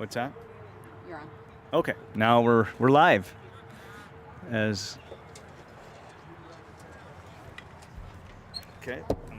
What's that? You're on. Okay, now we're live. As okay, let me,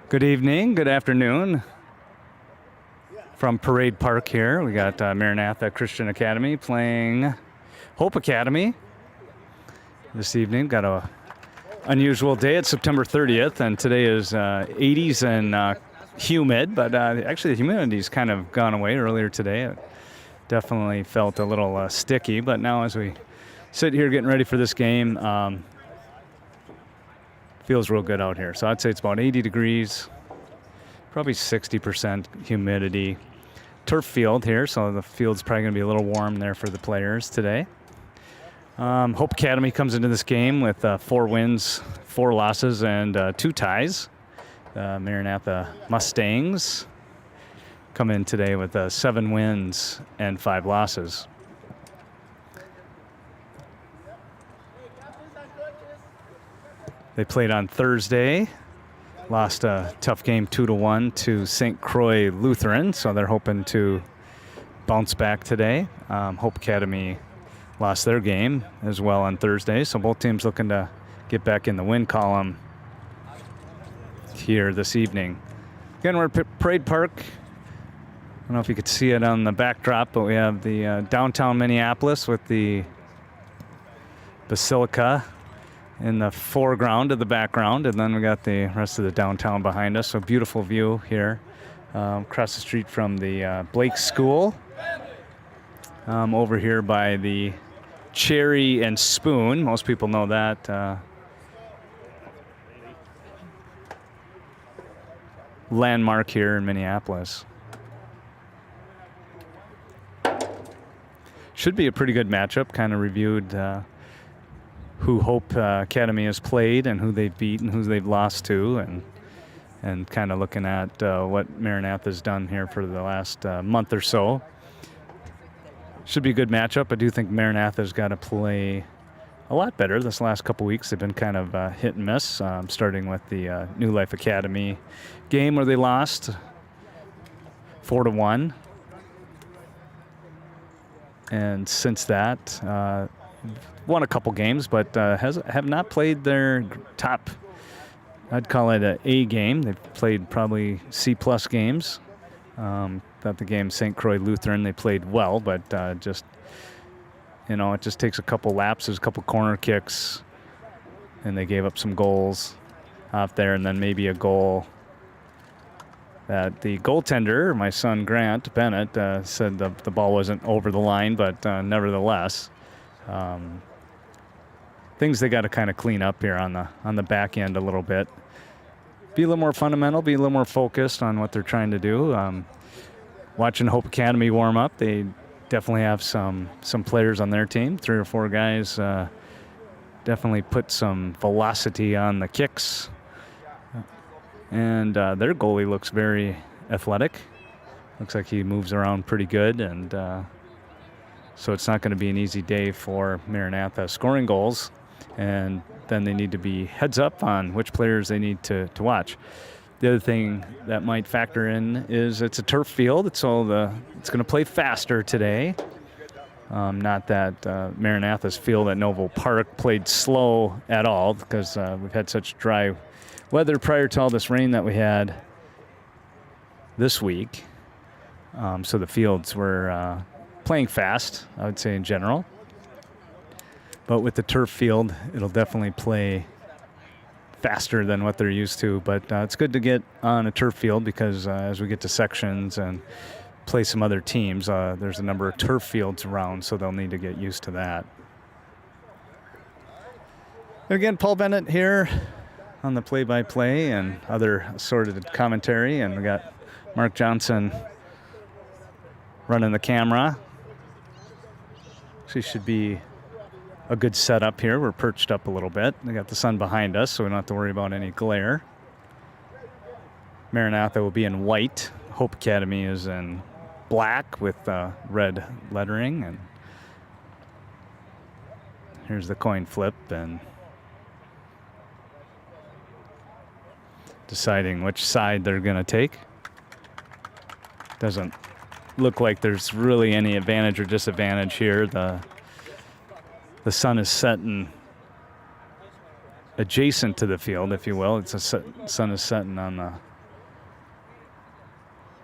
Good evening, good afternoon. From Parade Park here, we got Maranatha Christian Academy playing Hope Academy this evening. Got a unusual day. It's September 30th, and today is 80s and humid, but actually the humidity's kind of gone away earlier today. It definitely felt a little sticky, but now as we sit here getting ready for this game, feels real good out here. So I'd say it's about 80 degrees, probably 60% humidity. Turf field here, so the field's probably going to be a little warm there for the players today. Hope Academy comes into this game with 4 wins, 4 losses, and 2 ties. Maranatha Mustangs come in today with 7 wins and 5 losses. They played on Thursday, lost a tough game 2-1 to St. Croix Lutheran, so they're hoping to bounce back today. Hope Academy lost their game as well on Thursday, so both teams looking to get back in the win column here this evening. Again, we're at Parade Park. I don't know if you could see it on the backdrop, but we have the downtown Minneapolis with the Basilica in the foreground of the background, and then we got the rest of the downtown behind us. So beautiful view here across the street from the Blake School. Over here by the Cherry and Spoon. Most people know that. Landmark here in Minneapolis. Should be a pretty good matchup. Kind of reviewed who Hope Academy has played and who they've beat and who they've lost to, and kind of looking at what Maranatha has done here for the last month or so. Should be a good matchup. I do think Maranatha's got to play a lot better this last couple weeks. They've been kind of hit and miss, starting with the New Life Academy game where they lost 4-1. And since that, won a couple games, but have not played their top, I'd call it an A game. They've played probably C-plus games. That the game St. Croix Lutheran, they played well, but just, it just takes a couple lapses, a couple corner kicks, and they gave up some goals out there, and then maybe a goal that the goaltender, my son Grant Bennett, said the ball wasn't over the line, but nevertheless, things they got to kind of clean up here on the back end a little bit. Be a little more fundamental, be a little more focused on what they're trying to do. Watching Hope Academy warm up, they definitely have some players on their team. 3 or 4 guys definitely put some velocity on the kicks. And their goalie looks very athletic. Looks like he moves around pretty good, and so it's not going to be an easy day for Maranatha scoring goals. And then they need to be heads up on which players they need to watch. The other thing that might factor in is it's a turf field, so it's going to play faster today. Not that Maranatha's field at Novo Park played slow at all, because we've had such dry weather prior to all this rain that we had this week. So the fields were playing fast, I would say, in general. But with the turf field, it'll definitely play faster than what they're used to. But it's good to get on a turf field, because as we get to sections and play some other teams, there's a number of turf fields around, so they'll need to get used to that. And again, Paul Bennett here on the play-by-play and other assorted commentary, and we got Mark Johnson running the camera. She should be a good setup here. We're perched up a little bit. We got the sun behind us, so we don't have to worry about any glare. Maranatha will be in white. Hope Academy is in black with red lettering. And here's the coin flip, and deciding which side they're going to take. Doesn't look like there's really any advantage or disadvantage here. The sun is setting adjacent to the field, if you will. It's sun is setting on the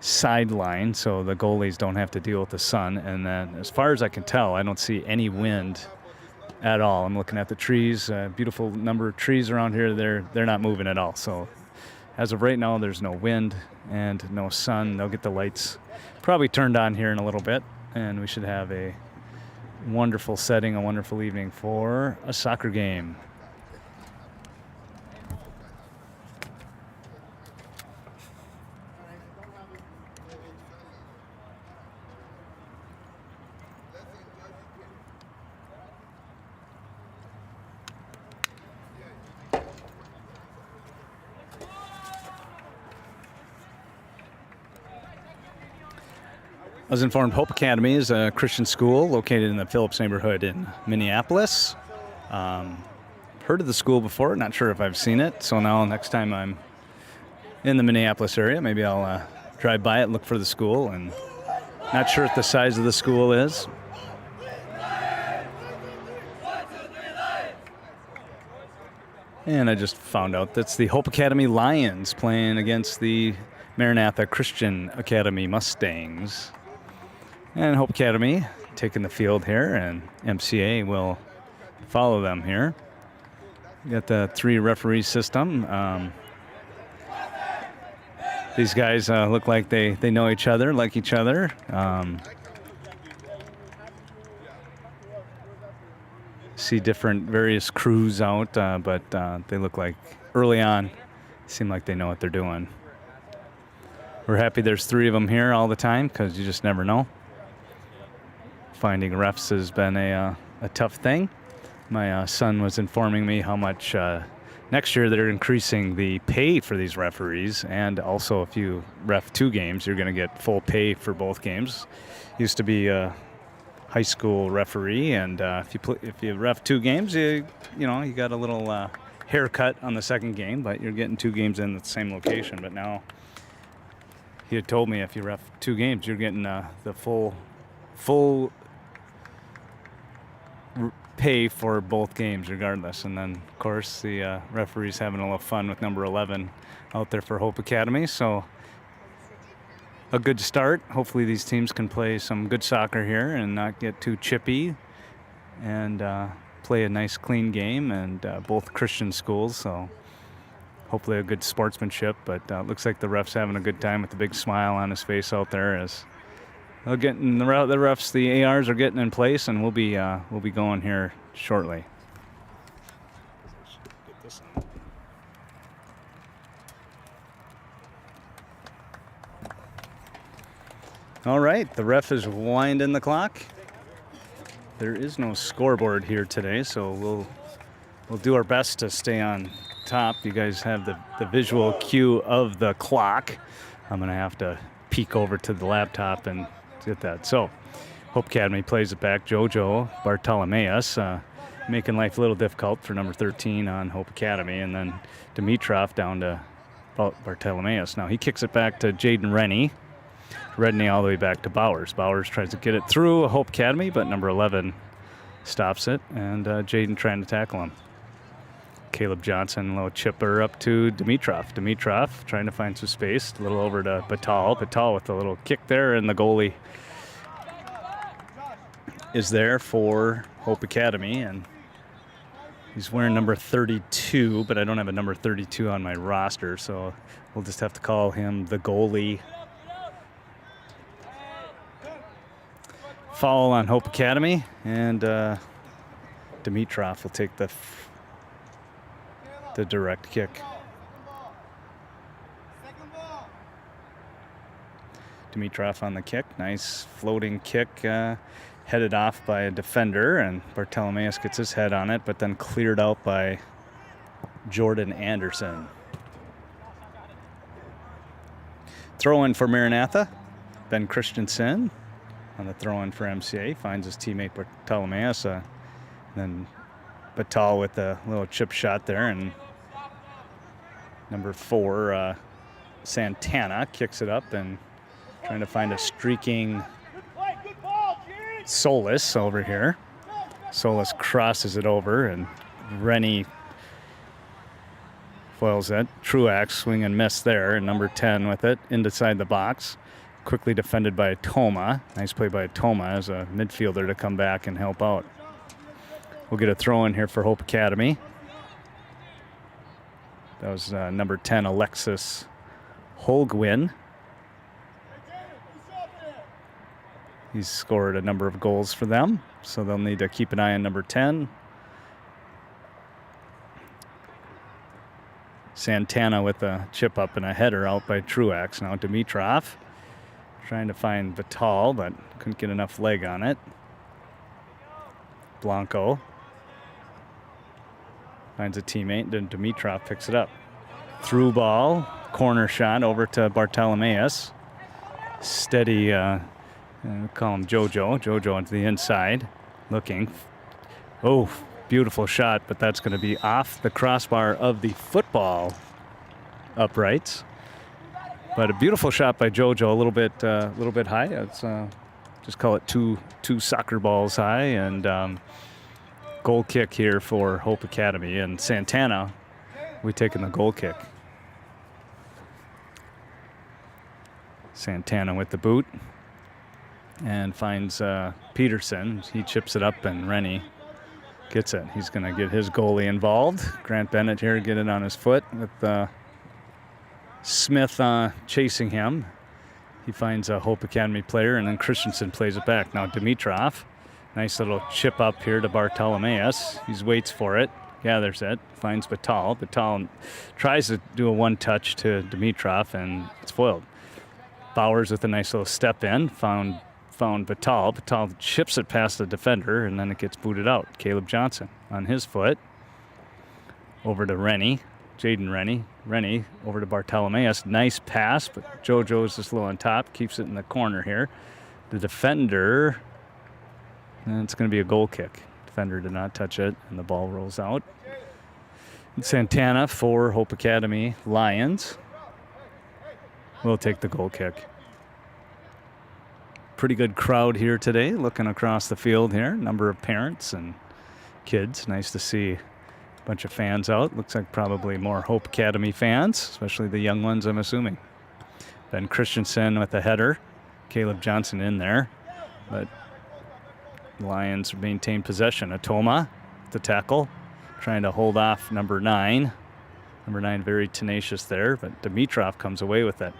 sideline, so the goalies don't have to deal with the sun. And then, as far as I can tell, I don't see any wind at all. I'm looking at the trees, beautiful number of trees around here. They're not moving at all. So as of right now, there's no wind and no sun. They'll get the lights probably turned on here in a little bit, and we should have a wonderful setting, a wonderful evening for a soccer game. I was informed Hope Academy is a Christian school located in the Phillips neighborhood in Minneapolis. Heard of the school before, not sure if I've seen it. So now next time I'm in the Minneapolis area, maybe I'll drive by it, look for the school. And not sure what the size of the school is. And I just found out that's the Hope Academy Lions playing against the Maranatha Christian Academy Mustangs. And Hope Academy taking the field here, and MCA will follow them here. We got the 3 referee system. These guys look like they know each other, like each other. See different various crews out, but they look like early on seem like they know what they're doing. We're happy there's 3 of them here all the time, because you just never know. Finding refs has been a tough thing. My son was informing me how much next year they're increasing the pay for these referees, and also if you ref 2 games, you're going to get full pay for both games. Used to be a high school referee, and if you ref 2 games, you got a little haircut on the second game, but you're getting 2 games in the same location. But now he had told me if you ref 2 games, you're getting the full pay for both games regardless. And then, of course, the referee's having a little fun with number 11 out there for Hope Academy. So a good start. Hopefully these teams can play some good soccer here and not get too chippy, and play a nice clean game, and both Christian schools. So hopefully a good sportsmanship. But looks like the ref's having a good time with a big smile on his face out there as they're getting the refs, the ARs are getting in place, and we'll be going here shortly. All right, the ref is winding the clock. There is no scoreboard here today, so we'll do our best to stay on top. You guys have the visual cue of the clock. I'm going to have to peek over to the laptop and get that. So Hope Academy plays it back. Jojo Bartolomeus making life a little difficult for number 13 on Hope Academy, and then Dimitrov down to Bartolomeus. Now he kicks it back to Jaden Rennie. Redney all the way back to Bowers. Bowers tries to get it through Hope Academy, but number 11 stops it, and Jaden trying to tackle him. Caleb Johnson, a little chipper up to Dimitrov. Dimitrov trying to find some space, a little over to Batal. Batal with a little kick there, and the goalie is there for Hope Academy, and he's wearing number 32, but I don't have a number 32 on my roster, so we'll just have to call him the goalie. Foul on Hope Academy, and Dimitrov will take the direct kick. Dimitrov on the kick. Nice floating kick, headed off by a defender, and Bartolomeus gets his head on it, but then cleared out by Jordan Anderson. Throw in for Maranatha. Ben Christensen on the throw in for MCA. Finds his teammate Bartolomeus. Then Batal with a little chip shot there, and number 4, Santana, kicks it up and trying to find a streaking Solis over here. Solis crosses it over, and Rennie foils it. Truax swing and miss there, and number 10 with it inside the box. Quickly defended by Toma. Nice play by Toma as a midfielder to come back and help out. We'll get a throw in here for Hope Academy. That was number 10, Alexis Holguin. He's scored a number of goals for them, so they'll need to keep an eye on number 10. Santana with a chip up and a header out by Truax. Now Dimitrov trying to find Vital, but couldn't get enough leg on it. Blanco finds a teammate, then Dimitrov picks it up. Through ball, corner shot over to Bartolomeus. Steady, we'll call him Jojo. Jojo into the inside, looking. Oh, beautiful shot, but that's going to be off the crossbar of the football uprights. But a beautiful shot by Jojo, a little bit high. It's just call it two soccer balls high, and goal kick here for Hope Academy. And Santana, we taking the goal kick. Santana with the boot and finds Peterson. He chips it up, and Rennie gets it. He's going to get his goalie involved. Grant Bennett here get it on his foot with Smith chasing him. He finds a Hope Academy player, and then Christensen plays it back. Now Dimitrov, nice little chip up here to Bartolomeus. He waits for it, gathers it, finds Batal. Batal tries to do a one-touch to Dimitrov, and it's foiled. Bowers with a nice little step in, found Batal. Batal chips it past the defender, and then it gets booted out. Caleb Johnson on his foot. Over to Rennie. Jaden Rennie. Rennie over to Bartolomeus. Nice pass, but Jojo's just low on top. Keeps it in the corner here. The defender, and it's going to be a goal kick. Defender did not touch it, and the ball rolls out. And Santana for Hope Academy Lions will take the goal kick. Pretty good crowd here today, looking across the field here. Number of parents and kids. Nice to see a bunch of fans out. Looks like probably more Hope Academy fans, especially the young ones, I'm assuming. Ben Christensen with the header. Caleb Johnson in there. But Lions maintain possession. Atoma, the tackle, trying to hold off number 9. Number 9 very tenacious there, but Dimitrov comes away with it.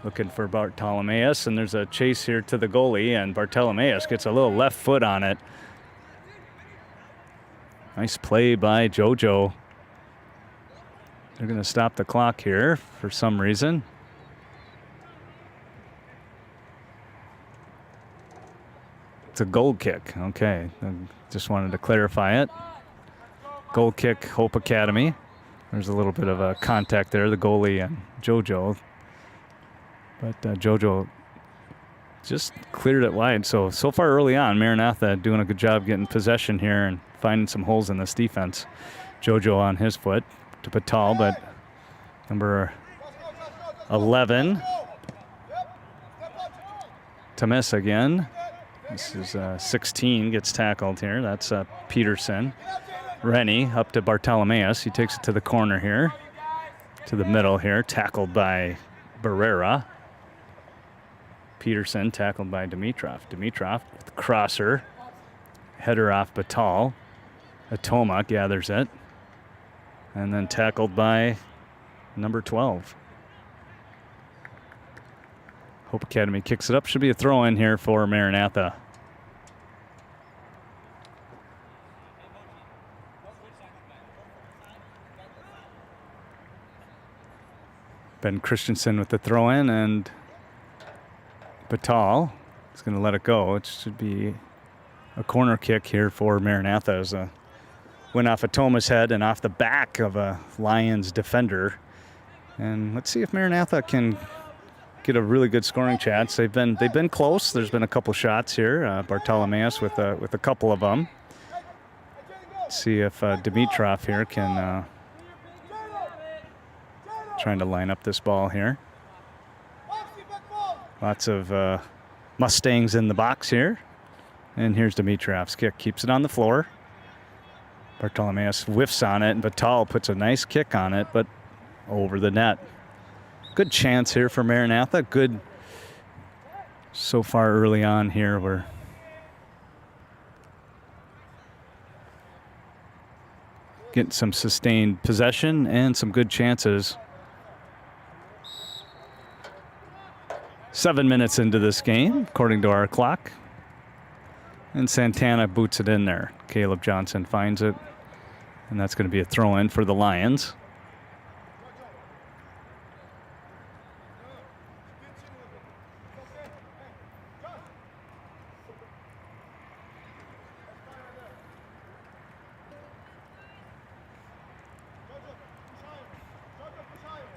Looking for Bartolomeus, and there's a chase here to the goalie, and Bartolomeus gets a little left foot on it. Nice play by Jojo. They're going to stop the clock here for some reason. It's a goal kick. Okay, I just wanted to clarify it. Goal kick, Hope Academy. There's a little bit of a contact there, the goalie and Jojo. But Jojo just cleared it wide. So far early on, Maranatha doing a good job getting possession here and finding some holes in this defense. Jojo on his foot to Patal, but number 11 to miss again. This is 16 gets tackled here. That's Peterson. Rennie up to Bartolomeus. He takes it to the corner here, to the middle here, tackled by Barrera. Peterson tackled by Dimitrov. Dimitrov with the crosser. Header off Batal. Atoma gathers it. And then tackled by number 12. Hope Academy kicks it up. Should be a throw in here for Maranatha. Ben Christensen with the throw in, and Batal is going to let it go. It should be a corner kick here for Maranatha. As a went off of Toma's head and off the back of a Lions defender. And let's see if Maranatha can get a really good scoring chance. They've been close. There's been a couple shots here. Bartolomeus with a couple of them. Let's see if Dimitrov here can trying to line up this ball here. Lots of Mustangs in the box here. And here's Dimitrov's kick. Keeps it on the floor. Bartolomeus whiffs on it, and Batal puts a nice kick on it, but over the net. Good chance here for Maranatha. Good so far early on here. We're getting some sustained possession and some good chances. 7 minutes into this game, according to our clock. And Santana boots it in there. Caleb Johnson finds it. And that's going to be a throw-in for the Lions.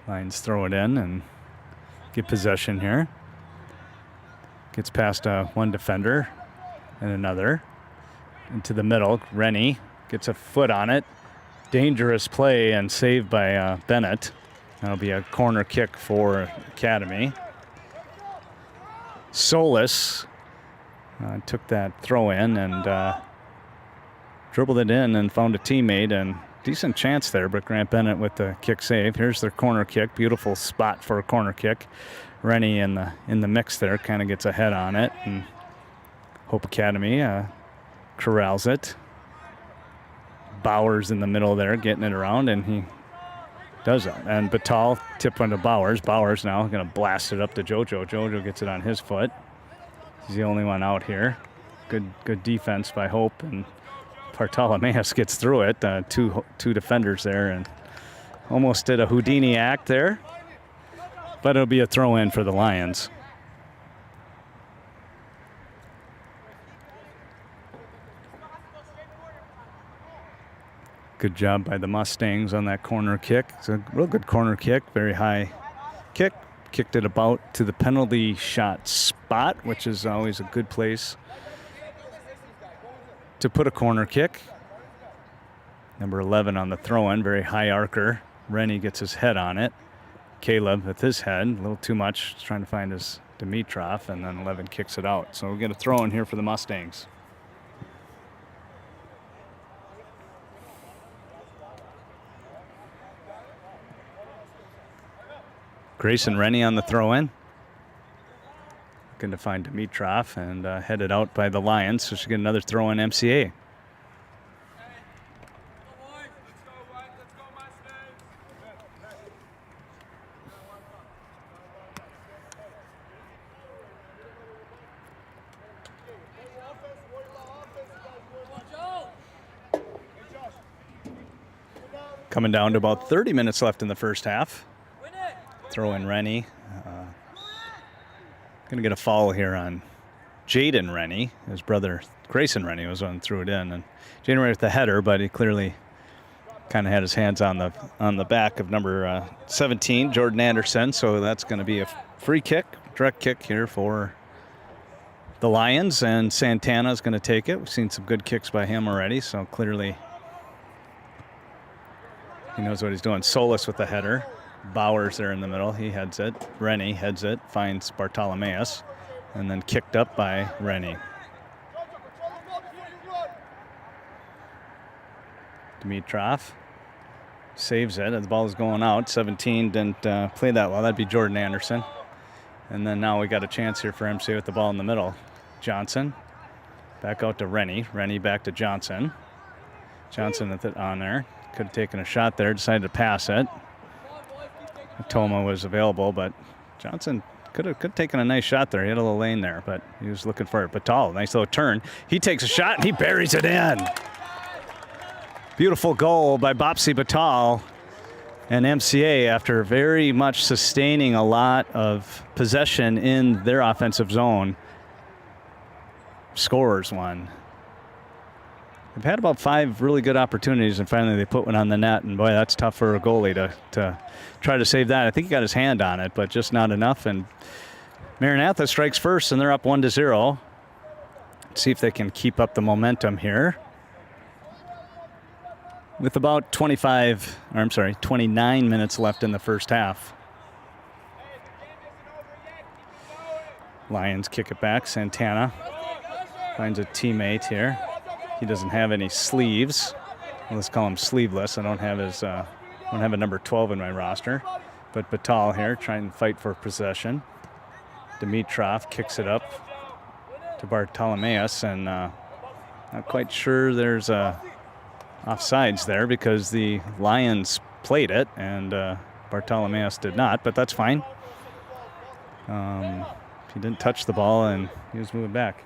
Lions throw it in and get possession here. Gets past one defender and another. Into the middle, Rennie gets a foot on it. Dangerous play and saved by Bennett. That'll be a corner kick for Academy. Solis took that throw in and dribbled it in and found a teammate, and decent chance there, but Grant Bennett with the kick save. Here's their corner kick. Beautiful spot for a corner kick. Rennie in the mix there, kind of gets ahead on it, and Hope Academy corrals it. Bowers in the middle there, getting it around, and he does it. And Batal tip onto Bowers. Bowers now going to blast it up to Jojo. Jojo gets it on his foot. He's the only one out here. Good defense by Hope, and Bartolomeus gets through it. Two defenders there, and almost did a Houdini act there. But it'll be a throw-in for the Lions. Good job by the Mustangs on that corner kick. It's a real good corner kick, very high kick. Kicked it about to the penalty shot spot, which is always a good place to put a corner kick. Number 11 on the throw-in, very high arcer. Rennie gets his head on it. Caleb with his head, a little too much, he's trying to find his Dimitrov, and then 11 kicks it out. So we'll get a throw-in here for the Mustangs. Grayson Rennie on the throw-in. Looking to find Dimitrov, and headed out by the Lions, so she'll get another throw-in MCA. Coming down to about 30 minutes left in the first half. Throw in Rennie. Going to get a foul here on Jaden Rennie. His brother Grayson Rennie was one who threw it in, and Jaden Rennie with the header, but he clearly kind of had his hands on the back of number 17, Jordan Anderson. So that's going to be a free kick, direct kick here for the Lions, and Santana is going to take it. We've seen some good kicks by him already, so clearly he knows what he's doing. Solis with the header. Bowers there in the middle. He heads it. Rennie heads it. Finds Bartolomeus. and then kicked up by Rennie. Dimitrov saves it. The ball is going out. 17 didn't play that well. That'd be Jordan Anderson. And then now we got a chance here for MCA with the ball in the middle. Johnson back out to Rennie. Rennie back to Johnson. Johnson with it on there. Could have taken a shot there. Decided to pass it. Toma was available, but Johnson could have taken a nice shot there. He had a little lane there, but he was looking for it. Batal, nice little turn. He takes a shot and he buries it in. Beautiful goal by Bopsy Batal and MCA after very much sustaining a lot of possession in their offensive zone. Scores one. They've had about 5 really good opportunities, and finally they put one on the net, and boy, that's tough for a goalie to try to save that. I think he got his hand on it, but just not enough, and Maranatha strikes first, and they're up 1-0. Let's see if they can keep up the momentum here. With about 29 minutes left in the first half. Lions kick it back. Santana finds a teammate here. He doesn't have any sleeves. Let's call him sleeveless. I don't have a number 12 in my roster. But Batal here trying to fight for possession. Dimitrov kicks it up to Bartolomeus, and not quite sure there's offsides there because the Lions played it and Bartolomeus did not, but that's fine. He didn't touch the ball and he was moving back.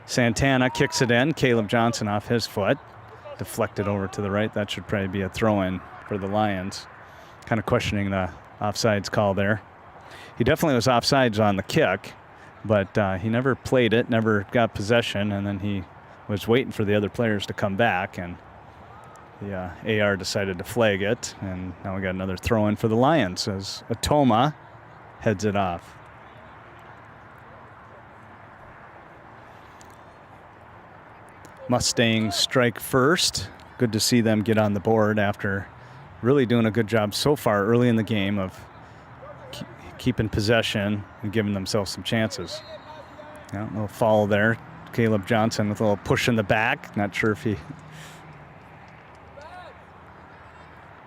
Santana kicks it in. Caleb Johnson off his foot. Deflected over to the right. That should probably be a throw-in for the Lions. Kind of questioning the offsides call there. He definitely was offsides on the kick, but he never played it, never got possession, and then he was waiting for the other players to come back, and the AR decided to flag it, and now we got another throw-in for the Lions as Atoma heads it off. Mustangs strike first. Good to see them get on the board after really doing a good job so far early in the game of keeping possession and giving themselves some chances. Yeah, a little foul there. Caleb Johnson with a little push in the back. Not sure if he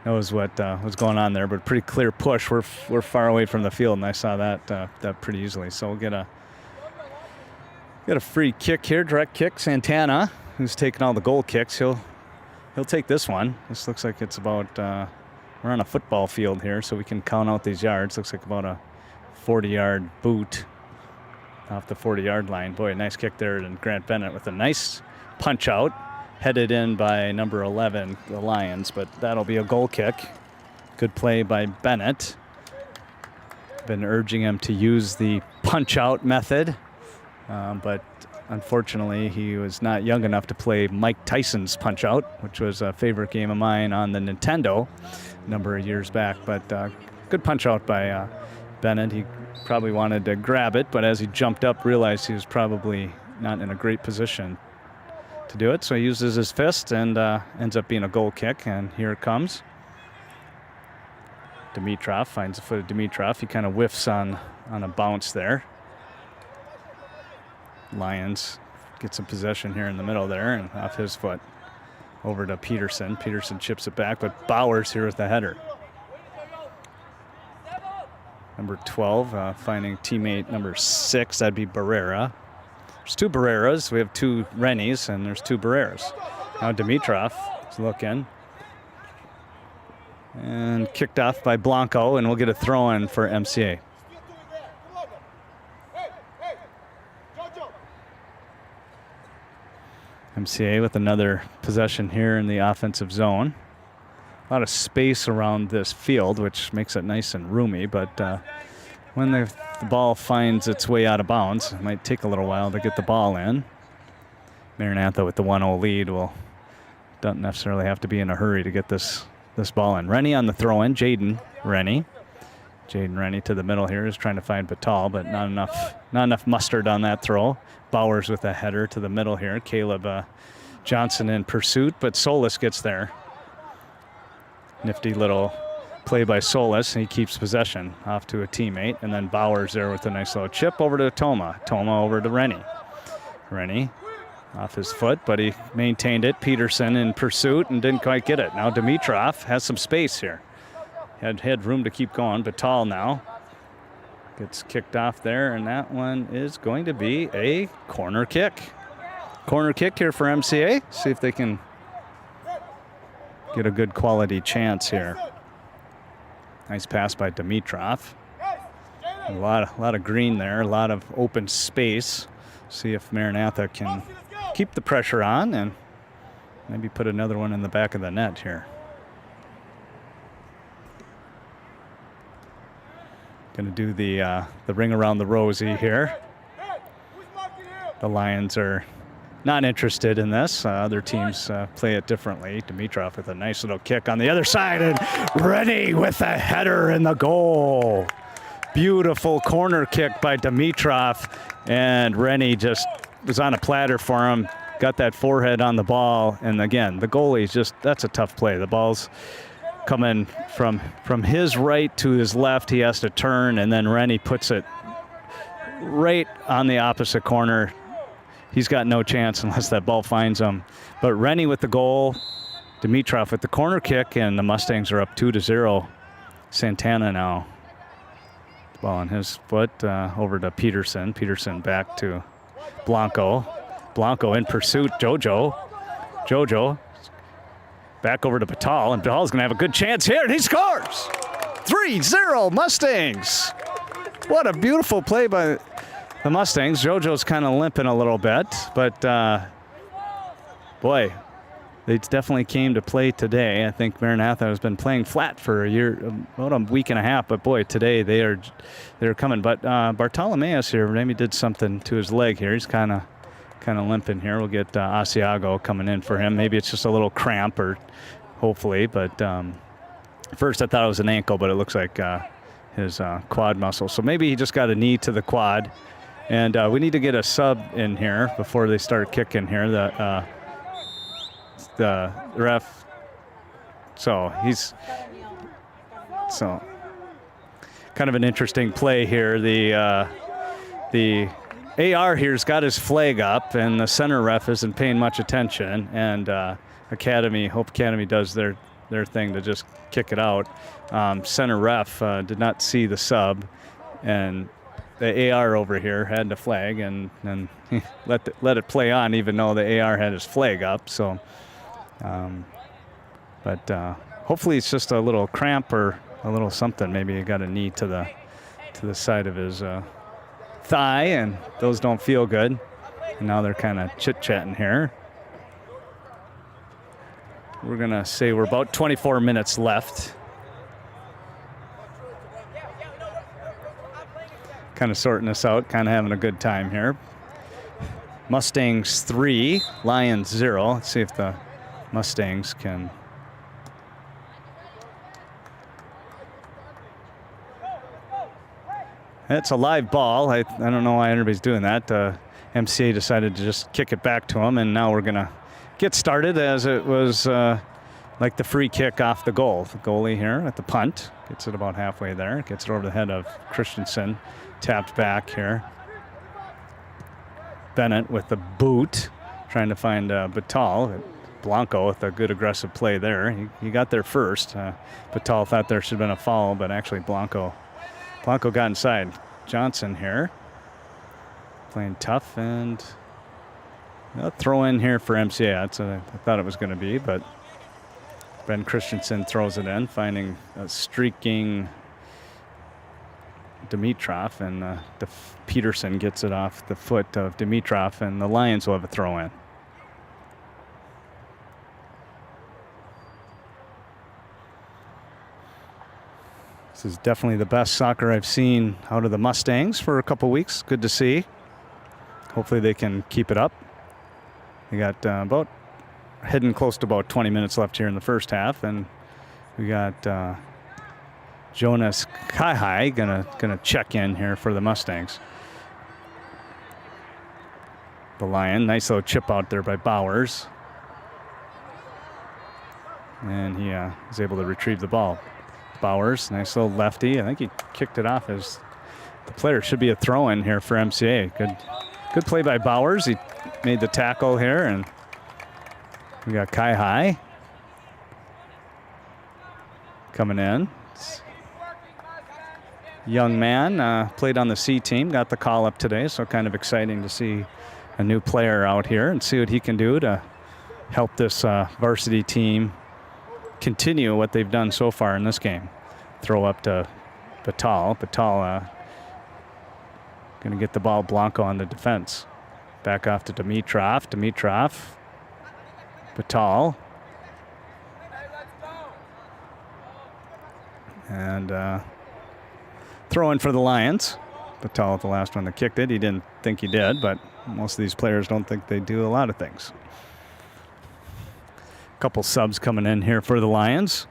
knows what was going on there, but pretty clear push. We're far away from the field, and I saw that pretty easily. So we'll get a free kick here, direct kick. Santana, who's taking all the goal kicks, he'll take this one. This looks like it's about we're on a football field here, so we can count out these yards. Looks like about a 40-yard boot off the 40-yard line. Boy, nice kick there, and Grant Bennett with a nice punch out, headed in by number 11, the Lions, but that'll be a goal kick. Good play by Bennett. Been urging him to use the punch out method, but unfortunately, he was not young enough to play Mike Tyson's Punch-Out, which was a favorite game of mine on the Nintendo a number of years back. But good punch-out by Bennett. He probably wanted to grab it, but as he jumped up, realized he was probably not in a great position to do it. So he uses his fist and ends up being a goal kick, and here it comes. Dimitrov finds the foot of Dimitrov. He kind of whiffs on a bounce there. Lions get some possession here in the middle there, and off his foot over to Peterson. Peterson chips it back, but Bowers here with the header. Number 12 finding teammate number 6. That'd be Barrera. There's 2 Barreras. We have 2 Rennies, and there's 2 Barreras. Now Dimitrov is looking. And kicked off by Blanco, and we'll get a throw-in for MCA. MCA with another possession here in the offensive zone. A lot of space around this field, which makes it nice and roomy, but when the ball finds its way out of bounds, it might take a little while to get the ball in. Maranatha with the 1-0 lead don't necessarily have to be in a hurry to get this ball in. Rennie on the throw-in, Jaden Rennie. Jaden Rennie to the middle here is trying to find Batal, but not enough mustard on that throw. Bowers with a header to the middle here. Caleb Johnson in pursuit, but Solis gets there. Nifty little play by Solis, and he keeps possession off to a teammate. And then Bowers there with a nice little chip over to Toma. Toma over to Rennie. Rennie off his foot, but he maintained it. Peterson in pursuit and didn't quite get it. Now Dimitrov has some space here. Had room to keep going. Batal now gets kicked off there, and that one is going to be a corner kick. Corner kick here for MCA. See if they can get a good quality chance here. Nice pass by Dimitrov. A lot of green there, a lot of open space. See if Maranatha can keep the pressure on and maybe put another one in the back of the net here. Going to do the ring around the rosy here. The Lions are not interested in this. Other teams play it differently. Dimitrov with a nice little kick on the other side, and Rennie with a header in the goal. Beautiful corner kick by Dimitrov, and Rennie just was on a platter for him, got that forehead on the ball, and again, the goalie's just, that's a tough play. The ball's coming from his right to his left. He has to turn, and then Rennie puts it right on the opposite corner. He's got no chance unless that ball finds him. But Rennie with the goal, Dimitrov with the corner kick, and the Mustangs are up 2-0. Santana now. Ball on his foot over to Peterson. Peterson back to Blanco. Blanco in pursuit. Jojo back over to Batal, and Batal's going to have a good chance here, and he scores! 3-0 Mustangs. What a beautiful play by the Mustangs. Jojo's kind of limping a little bit, but boy, they definitely came to play today. I think Maranatha has been playing flat for about a week and a half, but boy, today they're coming. But Bartolomeus here maybe did something to his leg here. He's kind of limping here. We'll get Asiago coming in for him. Maybe it's just a little cramp, or hopefully. But first I thought it was an ankle, but it looks like his quad muscle. So maybe he just got a knee to the quad. And we need to get a sub in here before they start kicking here. The ref. So kind of an interesting play here. The AR here's got his flag up, and the center ref isn't paying much attention. And Hope Academy does their thing to just kick it out. Center ref did not see the sub, and the AR over here had the flag, and let it play on, even though the AR had his flag up. So, but hopefully it's just a little cramp or a little something. Maybe he got a knee to the side of his thigh, and those don't feel good. And now they're kind of chit-chatting here. We're going to say we're about 24 minutes left. Kind of sorting this out, kind of having a good time here. Mustangs 3, Lions 0. Let's see if the Mustangs can. It's a live ball. I don't know why everybody's doing that. MCA decided to just kick it back to him, and now we're going to get started as it was like the free kick off the goal. The goalie here at the punt gets it about halfway there. Gets it over the head of Christensen. Tapped back here. Bennett with the boot, trying to find Batal. Blanco with a good aggressive play there. He got there first. Batal thought there should have been a foul, but actually Blanco got inside. Johnson here, playing tough, and a throw in here for MCA. That's what I thought it was going to be, but Ben Christensen throws it in, finding a streaking Dimitrov, and Peterson gets it off the foot of Dimitrov, and the Lions will have a throw in. This is definitely the best soccer I've seen out of the Mustangs for a couple weeks. Good to see. Hopefully they can keep it up. We got about heading close to about 20 minutes left here in the first half, and we got Jonas Kaihai gonna check in here for the Mustangs. The Lion, nice little chip out there by Bowers, and he is able to retrieve the ball. Bowers, nice little lefty. I think he kicked it off as the player. Should be a throw-in here for MCA. Good play by Bowers. He made the tackle here, and we got Kai Hai coming in. Young man, played on the C team, got the call up today, so kind of exciting to see a new player out here and see what he can do to help this varsity team continue what they've done so far in this game. Throw up to Batal. Batal going to get the ball. Blanco on the defense. Back off to Dimitrov. Batal. And throw in for the Lions. Batal, the last one that kicked it. He didn't think he did, but most of these players don't think they do a lot of things. Couple subs coming in here for the Lions.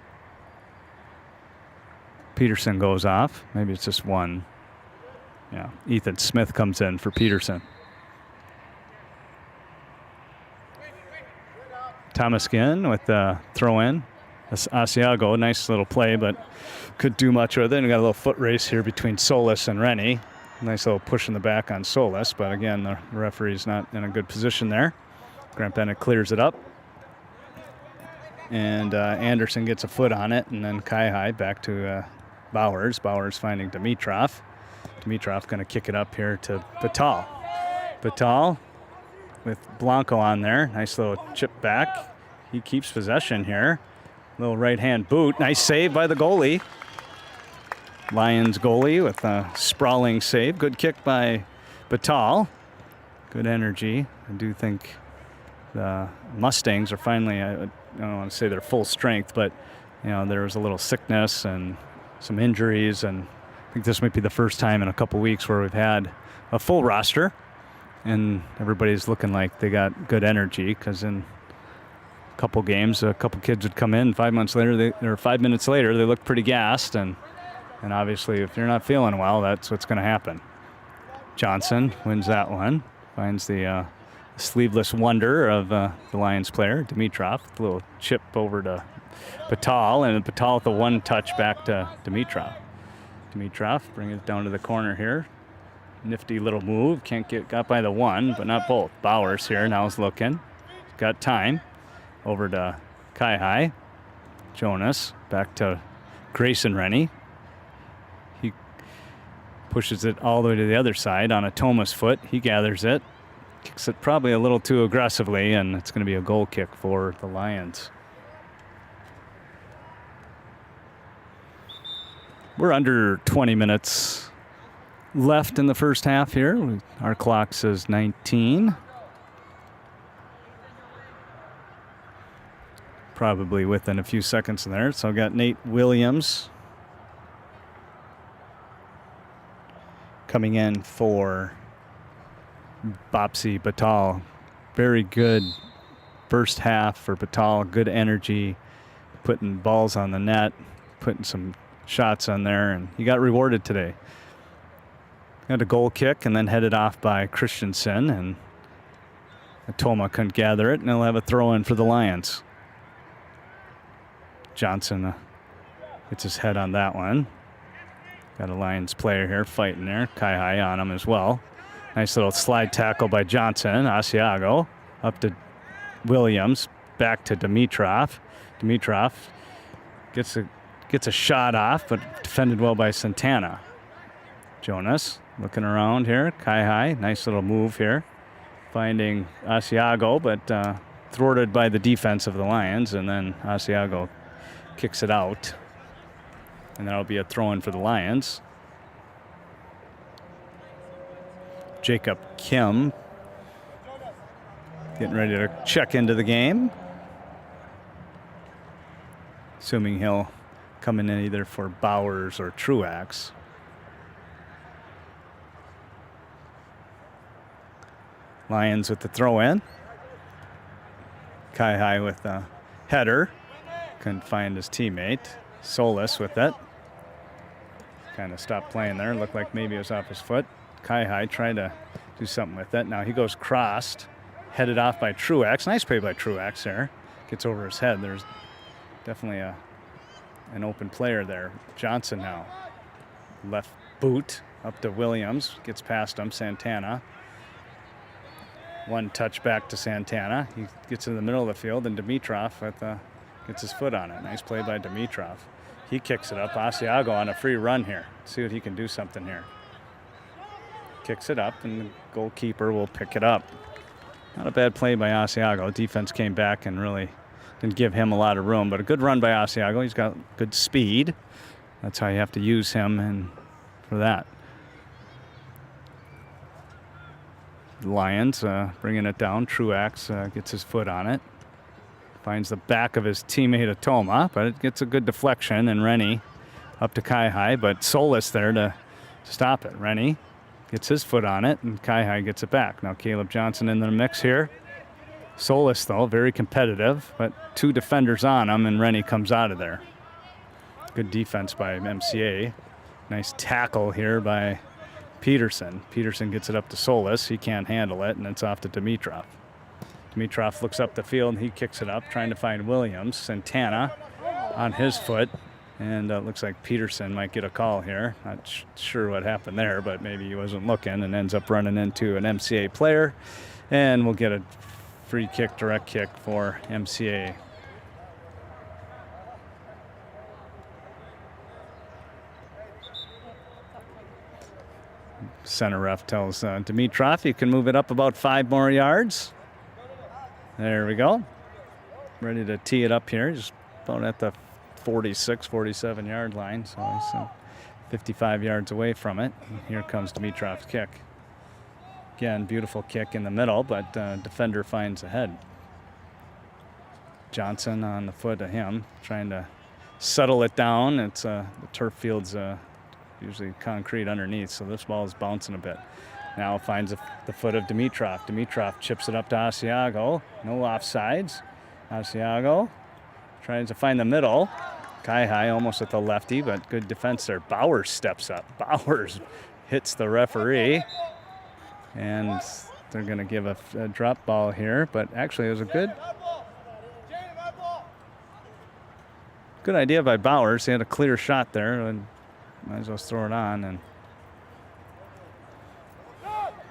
Peterson goes off. Maybe it's just one. Yeah, Ethan Smith comes in for Peterson. Thomas Ginn with the throw in. Asiago, nice little play, but could do much with it. And we got a little foot race here between Solis and Rennie. Nice little push in the back on Solis, but again, the referee's not in a good position there. Grant Bennett clears it up. And Anderson gets a foot on it, and then Kai Hai back to Bowers. Bowers finding Dimitrov. Dimitrov going to kick it up here to Batal. Batal with Blanco on there. Nice little chip back. He keeps possession here. Little right-hand boot. Nice save by the goalie. Lions goalie with a sprawling save. Good kick by Batal. Good energy. I do think the Mustangs are finally, I don't want to say they're full strength, but there was a little sickness and some injuries, and I think this might be the first time in a couple weeks where we've had a full roster, and everybody's looking like they got good energy, because in a couple games, a couple kids would come in 5 months later, or 5 minutes later, they look pretty gassed, and obviously if you're not feeling well, that's what's going to happen. Johnson wins that one, finds the sleeveless wonder of the Lions player, Dimitrov. A little chip over to Batal, and Batal with the one touch back to Dimitrov. Dimitrov bring it down to the corner here. Nifty little move. Got by the one, but not both. Bowers here now is looking. Got time. Over to Kai Hai. Jonas back to Grayson Rennie. He pushes it all the way to the other side on a Thomas foot. He gathers it. Kicks it probably a little too aggressively, and it's going to be a goal kick for the Lions. We're under 20 minutes left in the first half here. Our clock says 19. Probably within a few seconds there. So I've got Nate Williams coming in for Bopsy Batal. Very good first half for Batal. Good energy, putting balls on the net, putting some shots on there, and he got rewarded today. Got a goal kick and then headed off by Christensen, and Atoma couldn't gather it, and he'll have a throw in for the Lions. Johnson gets his head on that one. Got a Lions player here fighting there. Kai Hai on him as well. Nice little slide tackle by Johnson. Asiago up to Williams. Back to Dimitrov. Dimitrov gets a shot off, but defended well by Santana. Jonas looking around here. Kai Hai, nice little move here. Finding Asiago, but thwarted by the defense of the Lions, and then Asiago kicks it out. And that'll be a throw-in for the Lions. Jacob Kim getting ready to check into the game. Assuming he'll come in either for Bowers or Truax. Lions with the throw-in. Kai Hai with the header. Couldn't find his teammate. Solis with it. Kind of stopped playing there. Looked like maybe it was off his foot. Kai Hai tried to do something with it. Now he goes crossed. Headed off by Truax. Nice play by Truax there. Gets over his head. There's definitely a an open player there. Johnson now. Left boot up to Williams. Gets past him. Santana. One touch back to Santana. He gets in the middle of the field, and Dimitrov gets his foot on it. Nice play by Dimitrov. He kicks it up. Asiago on a free run here. See what he can do something here. Kicks it up, and the goalkeeper will pick it up. Not a bad play by Asiago. Defense came back and really didn't give him a lot of room, but a good run by Asiago. He's got good speed. That's how you have to use him and for that. The Lions bringing it down. Truax gets his foot on it. Finds the back of his teammate Atoma, but it gets a good deflection, and Rennie up to Kai-Hai, but Solis there to stop it. Rennie gets his foot on it, and Kai-Hai gets it back. Now Caleb Johnson in the mix here. Solis, though, very competitive, but 2 defenders on him, and Rennie comes out of there. Good defense by MCA. Nice tackle here by Peterson. Peterson gets it up to Solis. He can't handle it, and it's off to Dimitrov. Dimitrov looks up the field, and he kicks it up, trying to find Williams. Santana on his foot, and it looks like Peterson might get a call here. Not sure what happened there, but maybe he wasn't looking and ends up running into an MCA player, and we'll get a free kick, direct kick for MCA. Center ref tells Dimitrov you can move it up about 5 more yards. There we go. Ready to tee it up here. Just about at the 46, 47 yard line. So he's 55 yards away from it. And here comes Dimitrov's kick. Again, beautiful kick in the middle, but defender finds a head. Johnson on the foot of him, trying to settle it down. It's the turf field's usually concrete underneath, so this ball is bouncing a bit. Now finds the foot of Dimitrov. Dimitrov chips it up to Asiago. No offsides. Asiago tries to find the middle. Kai-Hai almost at the lefty, but good defense there. Bowers steps up. Bowers hits the referee, and they're going to give a drop ball here, but actually it was a good idea by Bowers. He had a clear shot there, and might as well throw it on. And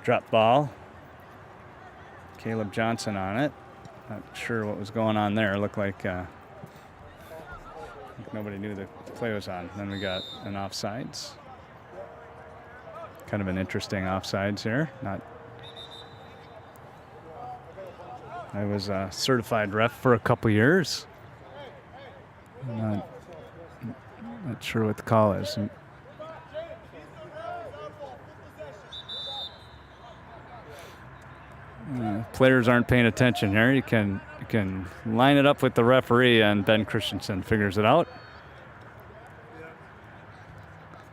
drop ball. Caleb Johnson on it. Not sure what was going on there. Looked like nobody knew the play was on. Then we got an offsides. Kind of an interesting offsides here. I was a certified ref for a couple years. Not sure what the call is. Players aren't paying attention here. You can line it up with the referee, and Ben Christensen figures it out.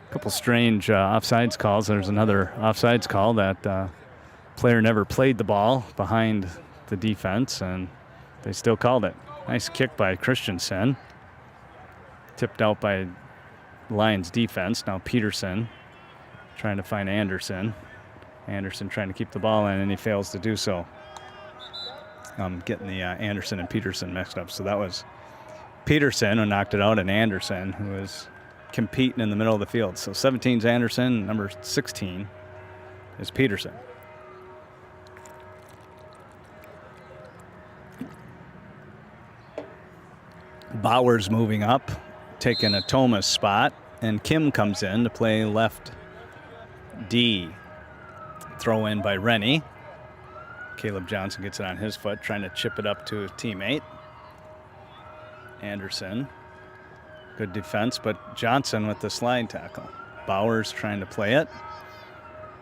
A couple strange offsides calls. There's another offsides call that player never played the ball behind the defense, and they still called it. Nice kick by Christensen. Tipped out by Lions defense. Now Peterson trying to find Anderson. Anderson trying to keep the ball in, and he fails to do so. I'm getting the Anderson and Peterson mixed up. So that was Peterson who knocked it out, and Anderson who was competing in the middle of the field. So 17's Anderson, number 16 is Peterson. Bowers moving up, taking Atoma's spot, and Kim comes in to play left D. Throw in by Rennie. Caleb Johnson gets it on his foot, trying to chip it up to his teammate. Anderson. Good defense, but Johnson with the slide tackle. Bowers trying to play it.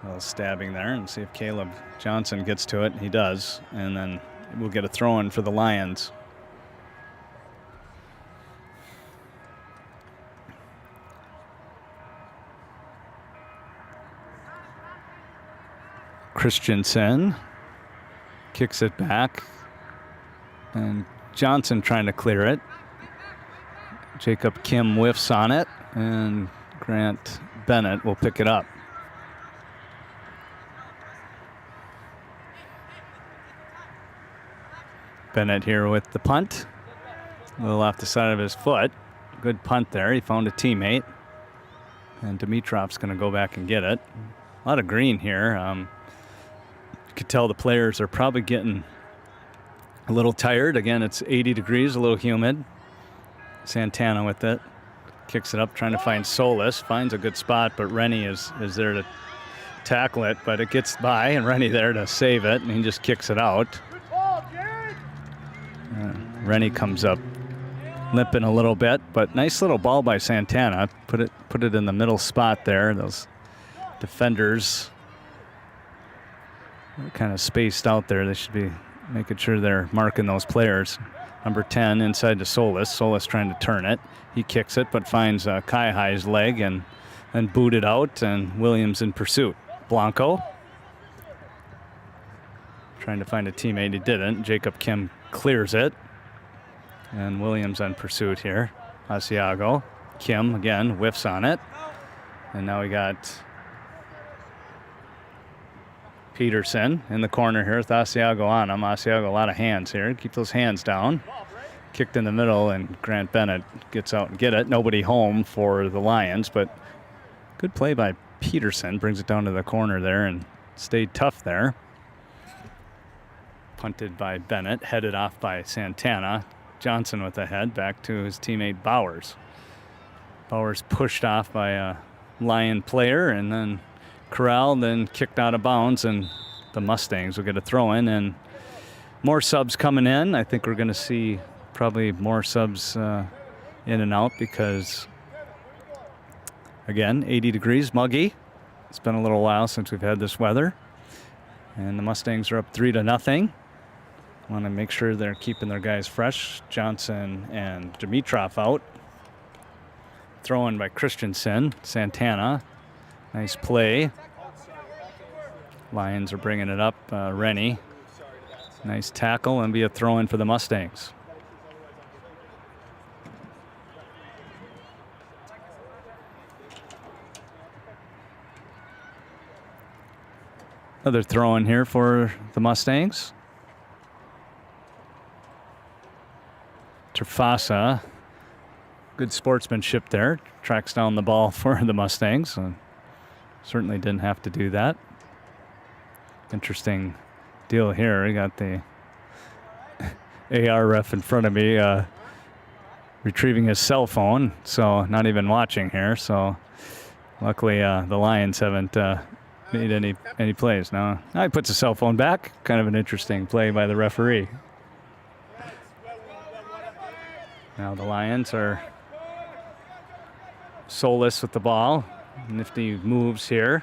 A little stabbing there, and see if Caleb Johnson gets to it. He does, and then we'll get a throw in for the Lions. Christensen kicks it back, and Johnson trying to clear it. Jacob Kim whiffs on it, and Grant Bennett will pick it up. Bennett here with the punt. A little off the side of his foot. good punt there. He found a teammate. And Dimitrov's going to go back and get it. A lot of green here. You could tell the players are probably getting a little tired. Again, it's 80 degrees, a little humid. Santana with it. Kicks it up, trying to find Solis. Finds a good spot, but Rennie is there to tackle it. But it gets by, and Rennie there to save it, and he just kicks it out. Rennie comes up limping a little bit, but nice little ball by Santana. Put it in the middle spot there. Those defenders are kind of spaced out there. They should be making sure they're marking those players. Number 10 inside to Solis. Solis trying to turn it. He kicks it, but finds Kai-Hi's leg and booted out, and Williams in pursuit. Blanco trying to find a teammate. He didn't. Jacob Kim clears it. And Williams on pursuit here. Asiago. Kim again whiffs on it. And now we got Peterson in the corner here with Asiago on him. Asiago, a lot of hands here. Keep those hands down. Kicked in the middle, and Grant Bennett gets out and get it. Nobody home for the Lions, but good play by Peterson. Brings it down to the corner there and stayed tough there. Punted by Bennett, headed off by Santana. Johnson with the head back to his teammate Bowers. Bowers pushed off by a Lion player and then corralled, then kicked out of bounds, and the Mustangs will get a throw in. And more subs coming in. I think we're going to see probably more subs in and out because, again, 80 degrees, muggy. It's been a little while since we've had this weather. And the Mustangs are up 3-0. Want to make sure they're keeping their guys fresh. Johnson and Dimitrov out. Throw-in by Christensen. Santana. Nice play. Lions are bringing it up. Rennie. Nice tackle, and be a throw-in for the Mustangs. Another throw-in here for the Mustangs. Terfasa, good sportsmanship there. Tracks down the ball for the Mustangs. Certainly didn't have to do that. Interesting deal here. We got the AR ref in front of me retrieving his cell phone, so not even watching here. So luckily the Lions haven't made any plays. Now he puts his cell phone back. Kind of an interesting play by the referee. Now the Lions are Solis with the ball. Nifty moves here.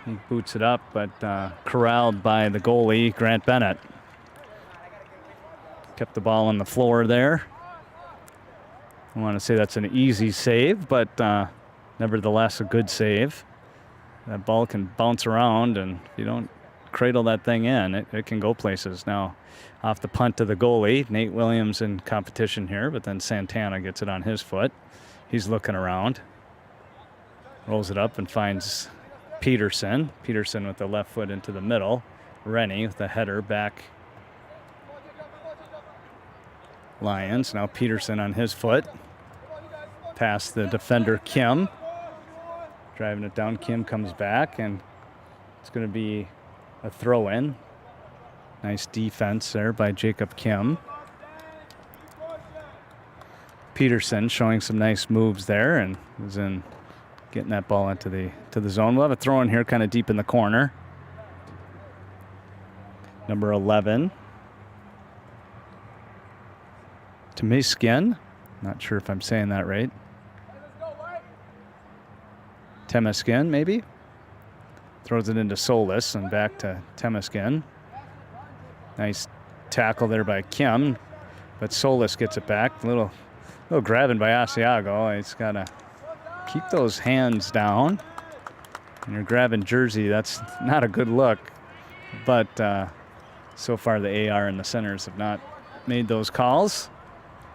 He boots it up, but corralled by the goalie, Grant Bennett. Kept the ball on the floor there. I want to say that's an easy save, but nevertheless a good save. That ball can bounce around, and if you don't cradle that thing in, it can go places. Now, off the punt to the goalie, Nate Williams in competition here, but then Santana gets it on his foot. He's looking around. Rolls it up and finds Peterson. Peterson with the left foot into the middle. Rennie with the header back. Lions. Now Peterson on his foot. Past the defender, Kim. Driving it down. Kim comes back, and it's going to be a throw-in. Nice defense there by Jacob Kim. Peterson showing some nice moves there and was in getting that ball into the zone. We'll have a throw-in here kind of deep in the corner. Number 11. Temeskin. Not sure if I'm saying that right. Temeskin, maybe? Throws it into Solis and back to Temeskin. Nice tackle there by Kim, but Solis gets it back. A little grabbing by Asiago. He's got to keep those hands down. When you're grabbing jersey, that's not a good look. But so far the AR and the centers have not made those calls.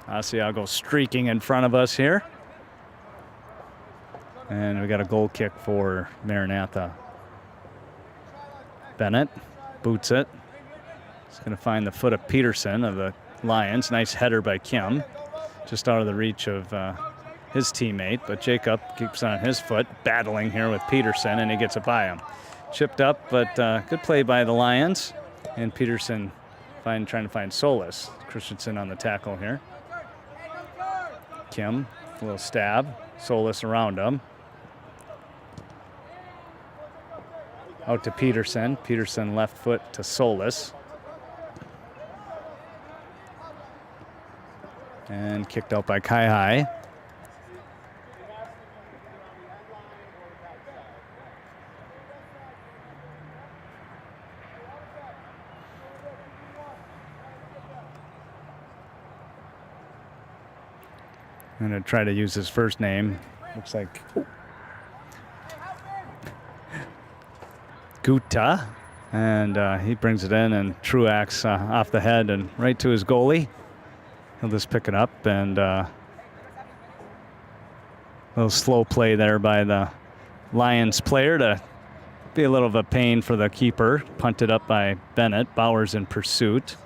Asiago streaking in front of us here. And we got a goal kick for Maranatha. Bennett boots it. He's going to find the foot of Peterson of the Lions. Nice header by Kim. just out of the reach of his teammate, but Jacob keeps on his foot, battling here with Peterson, and he gets it by him. Chipped up, but good play by the Lions, and Peterson trying to find Solis. Christensen on the tackle here. Kim, a little stab, Solis around him. Out to Peterson. Peterson left foot to Solis. And kicked out by Kai. I'm going to try to use his first name. Looks like Guta. And he brings it in, and Truax off the head and right to his goalie. He'll just pick it up, and a little slow play there by the Lions player to be a little of a pain for the keeper. Punted up by Bennett. Bowers in pursuit.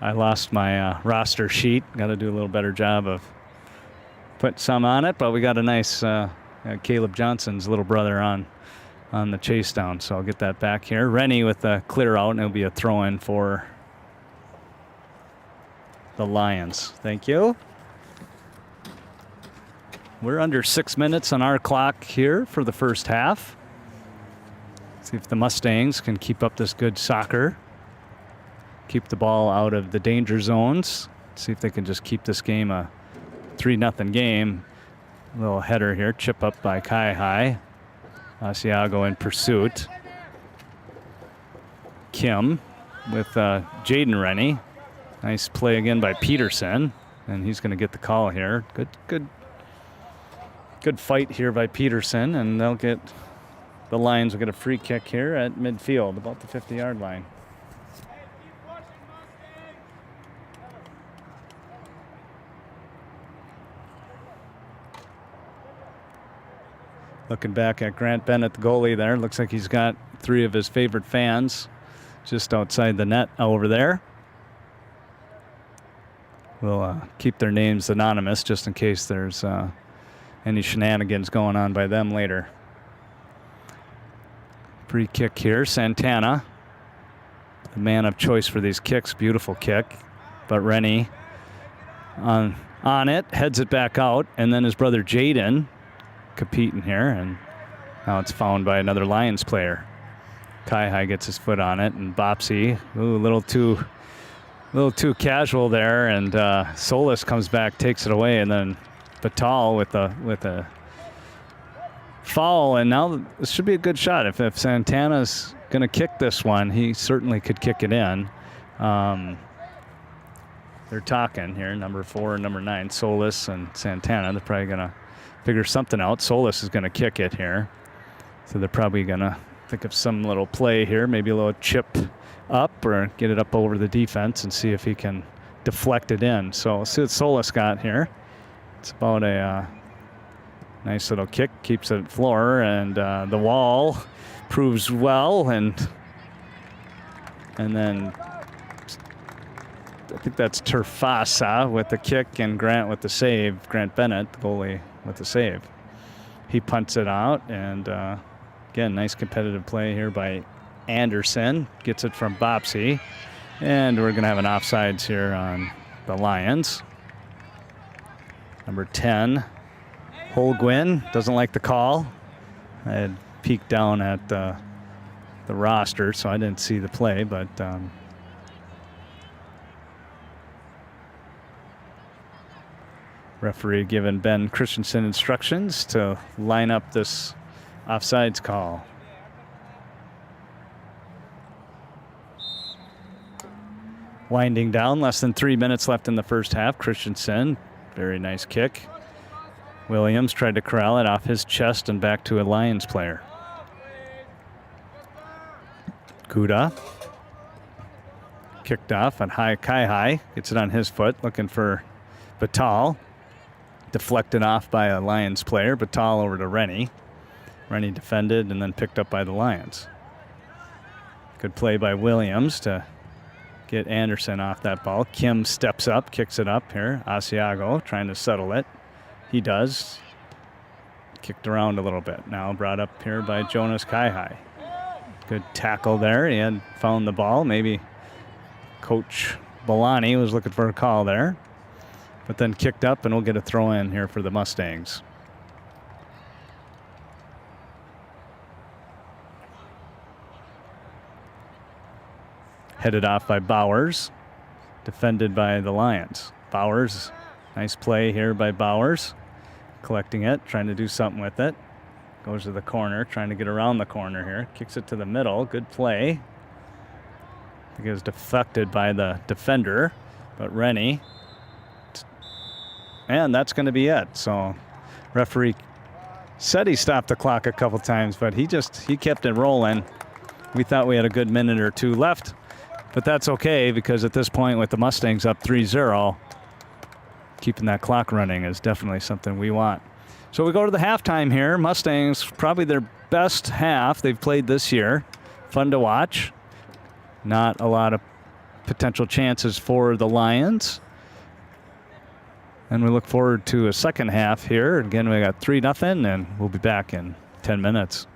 I lost my roster sheet. Got to do a little better job of putting some on it, but we got a nice Caleb Johnson's little brother on the chase down, so I'll get that back here. Rennie with the clear out, and it'll be a throw-in for the Lions. Thank you. We're under 6 minutes on our clock here for the first half. See if the Mustangs can keep up this good soccer. Keep the ball out of the danger zones. See if they can just keep this game a 3-0 game. A little header here, chip up by Kai. Asiago in pursuit. Kim with Jaden Rennie. Nice play again by Peterson, and he's going to get the call here. Good fight here by Peterson, and the Lions will get a free kick here at midfield, about the 50-yard line. Looking back at Grant Bennett, the goalie there. Looks like he's got 3 of his favorite fans just outside the net over there. We'll keep their names anonymous just in case there's any shenanigans going on by them later. Free kick here. Santana, the man of choice for these kicks. Beautiful kick. But Rennie on it, heads it back out, and then his brother Jaden competing here, and now it's found by another Lions player. Kai gets his foot on it, and Bopsy, a little too casual there, and Solis comes back, takes it away, and then Batal with a foul, and now this should be a good shot. If Santana's going to kick this one, he certainly could kick it in. They're talking here, number 4 and number 9, Solis and Santana. They're probably going to figure something out. Solis is going to kick it here. So they're probably going to think of some little play here, maybe a little chip up or get it up over the defense and see if he can deflect it in. So let's see what Solis got here. It's about a nice little kick, keeps it at floor, and the wall proves well, and then I think that's Terfasa with the kick and Grant with the save. Grant Bennett, the goalie, with the save. He punts it out, and again, nice competitive play here by Anderson. Gets it from Bopsy, and we're going to have an offsides here on the Lions. Number 10, Holguin, doesn't like the call. I had peeked down at the roster, so I didn't see the play, but referee giving Ben Christensen instructions to line up this offsides call. Winding down, less than 3 minutes left in the first half. Christensen, very nice kick. Williams tried to corral it off his chest and back to a Lions player. Kuda kicked off on Kai. Gets it on his foot, looking for Batal. Deflected off by a Lions player. Batal over to Rennie. Rennie defended and then picked up by the Lions. Good play by Williams to get Anderson off that ball. Kim steps up, kicks it up here. Asiago trying to settle it. He does. Kicked around a little bit. Now brought up here by Jonas Kaihai. Good tackle there. He had found the ball. Maybe Coach Bolani was looking for a call there. But then kicked up, and we'll get a throw in here for the Mustangs. Headed off by Bowers. Defended by the Lions. Bowers, nice play here by Bowers. Collecting it, trying to do something with it. Goes to the corner, trying to get around the corner here. Kicks it to the middle. Good play. I think it was deflected by the defender, but Rennie. And that's going to be it. So referee said he stopped the clock a couple times, but he kept it rolling. We thought we had a good minute or two left, but that's okay because at this point with the Mustangs up 3-0, keeping that clock running is definitely something we want. So we go to the halftime here. Mustangs, probably their best half they've played this year. Fun to watch. Not a lot of potential chances for the Lions. And we look forward to a second half here. Again, we got 3-0, and we'll be back in 10 minutes.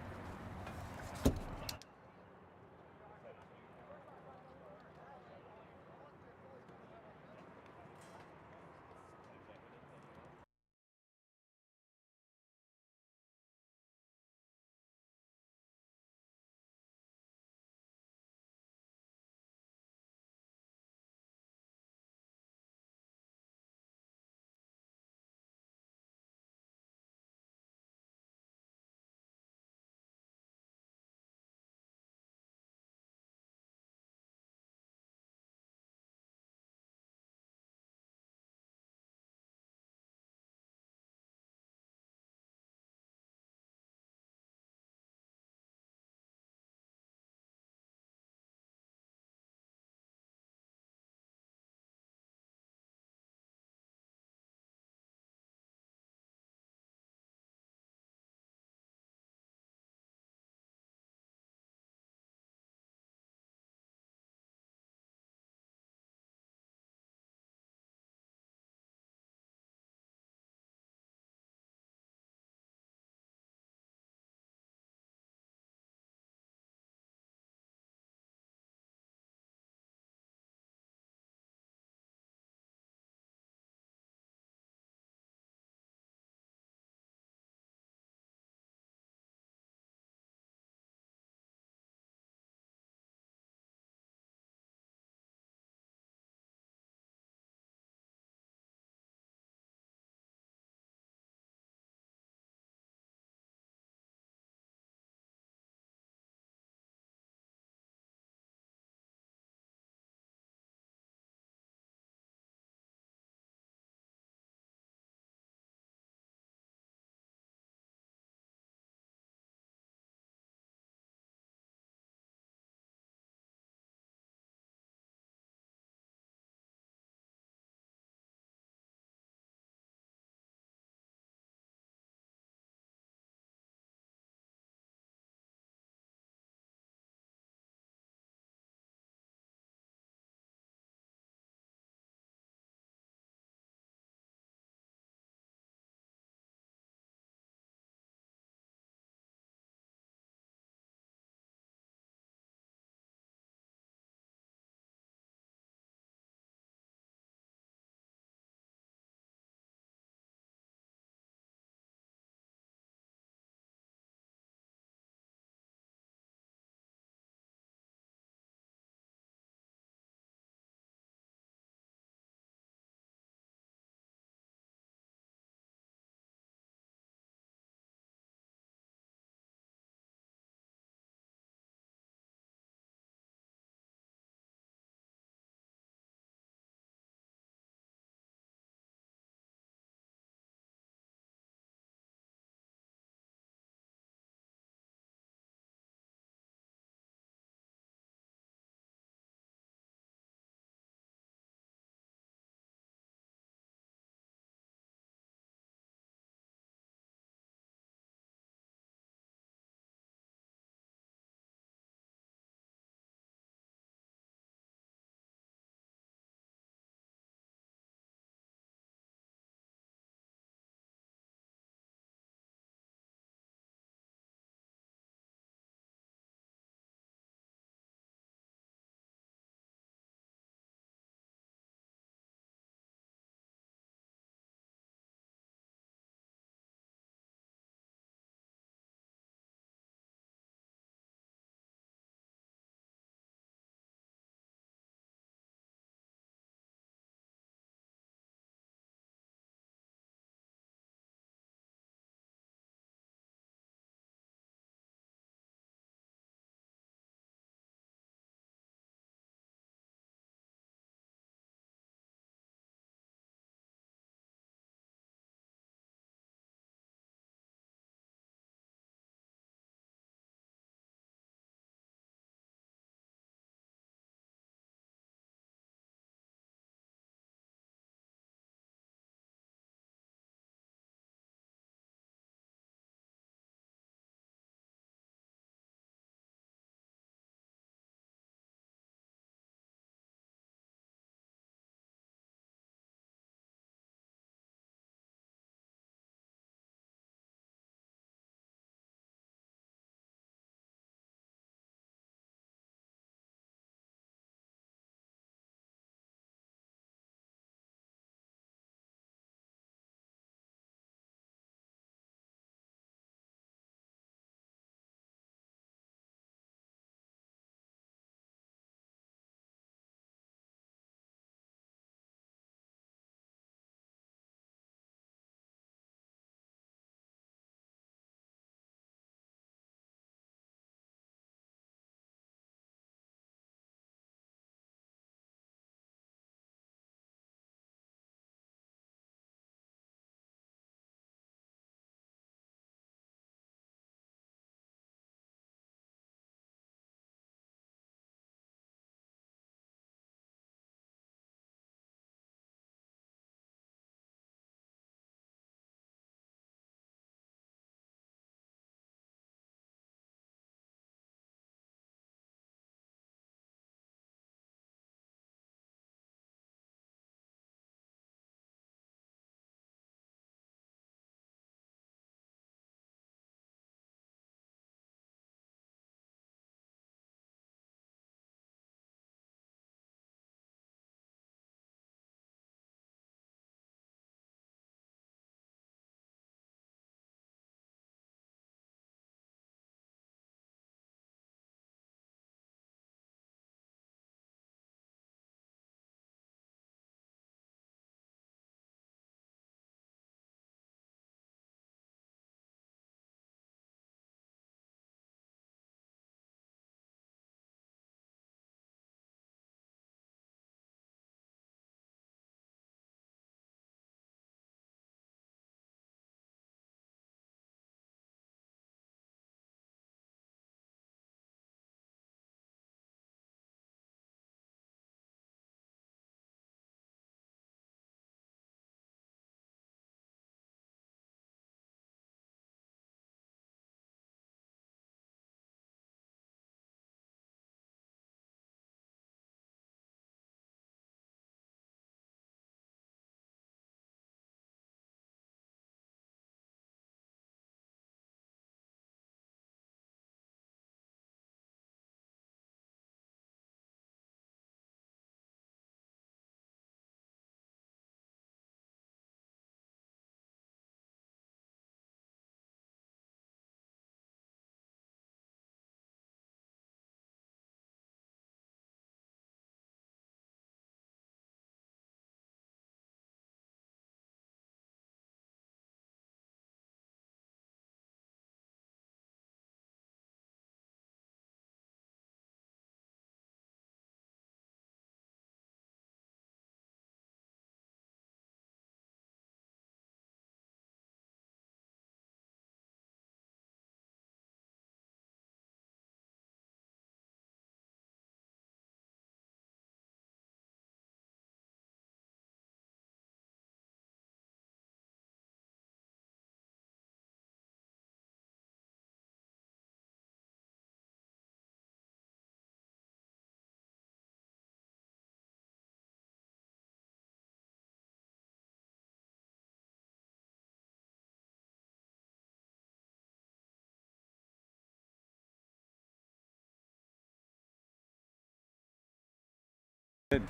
Good.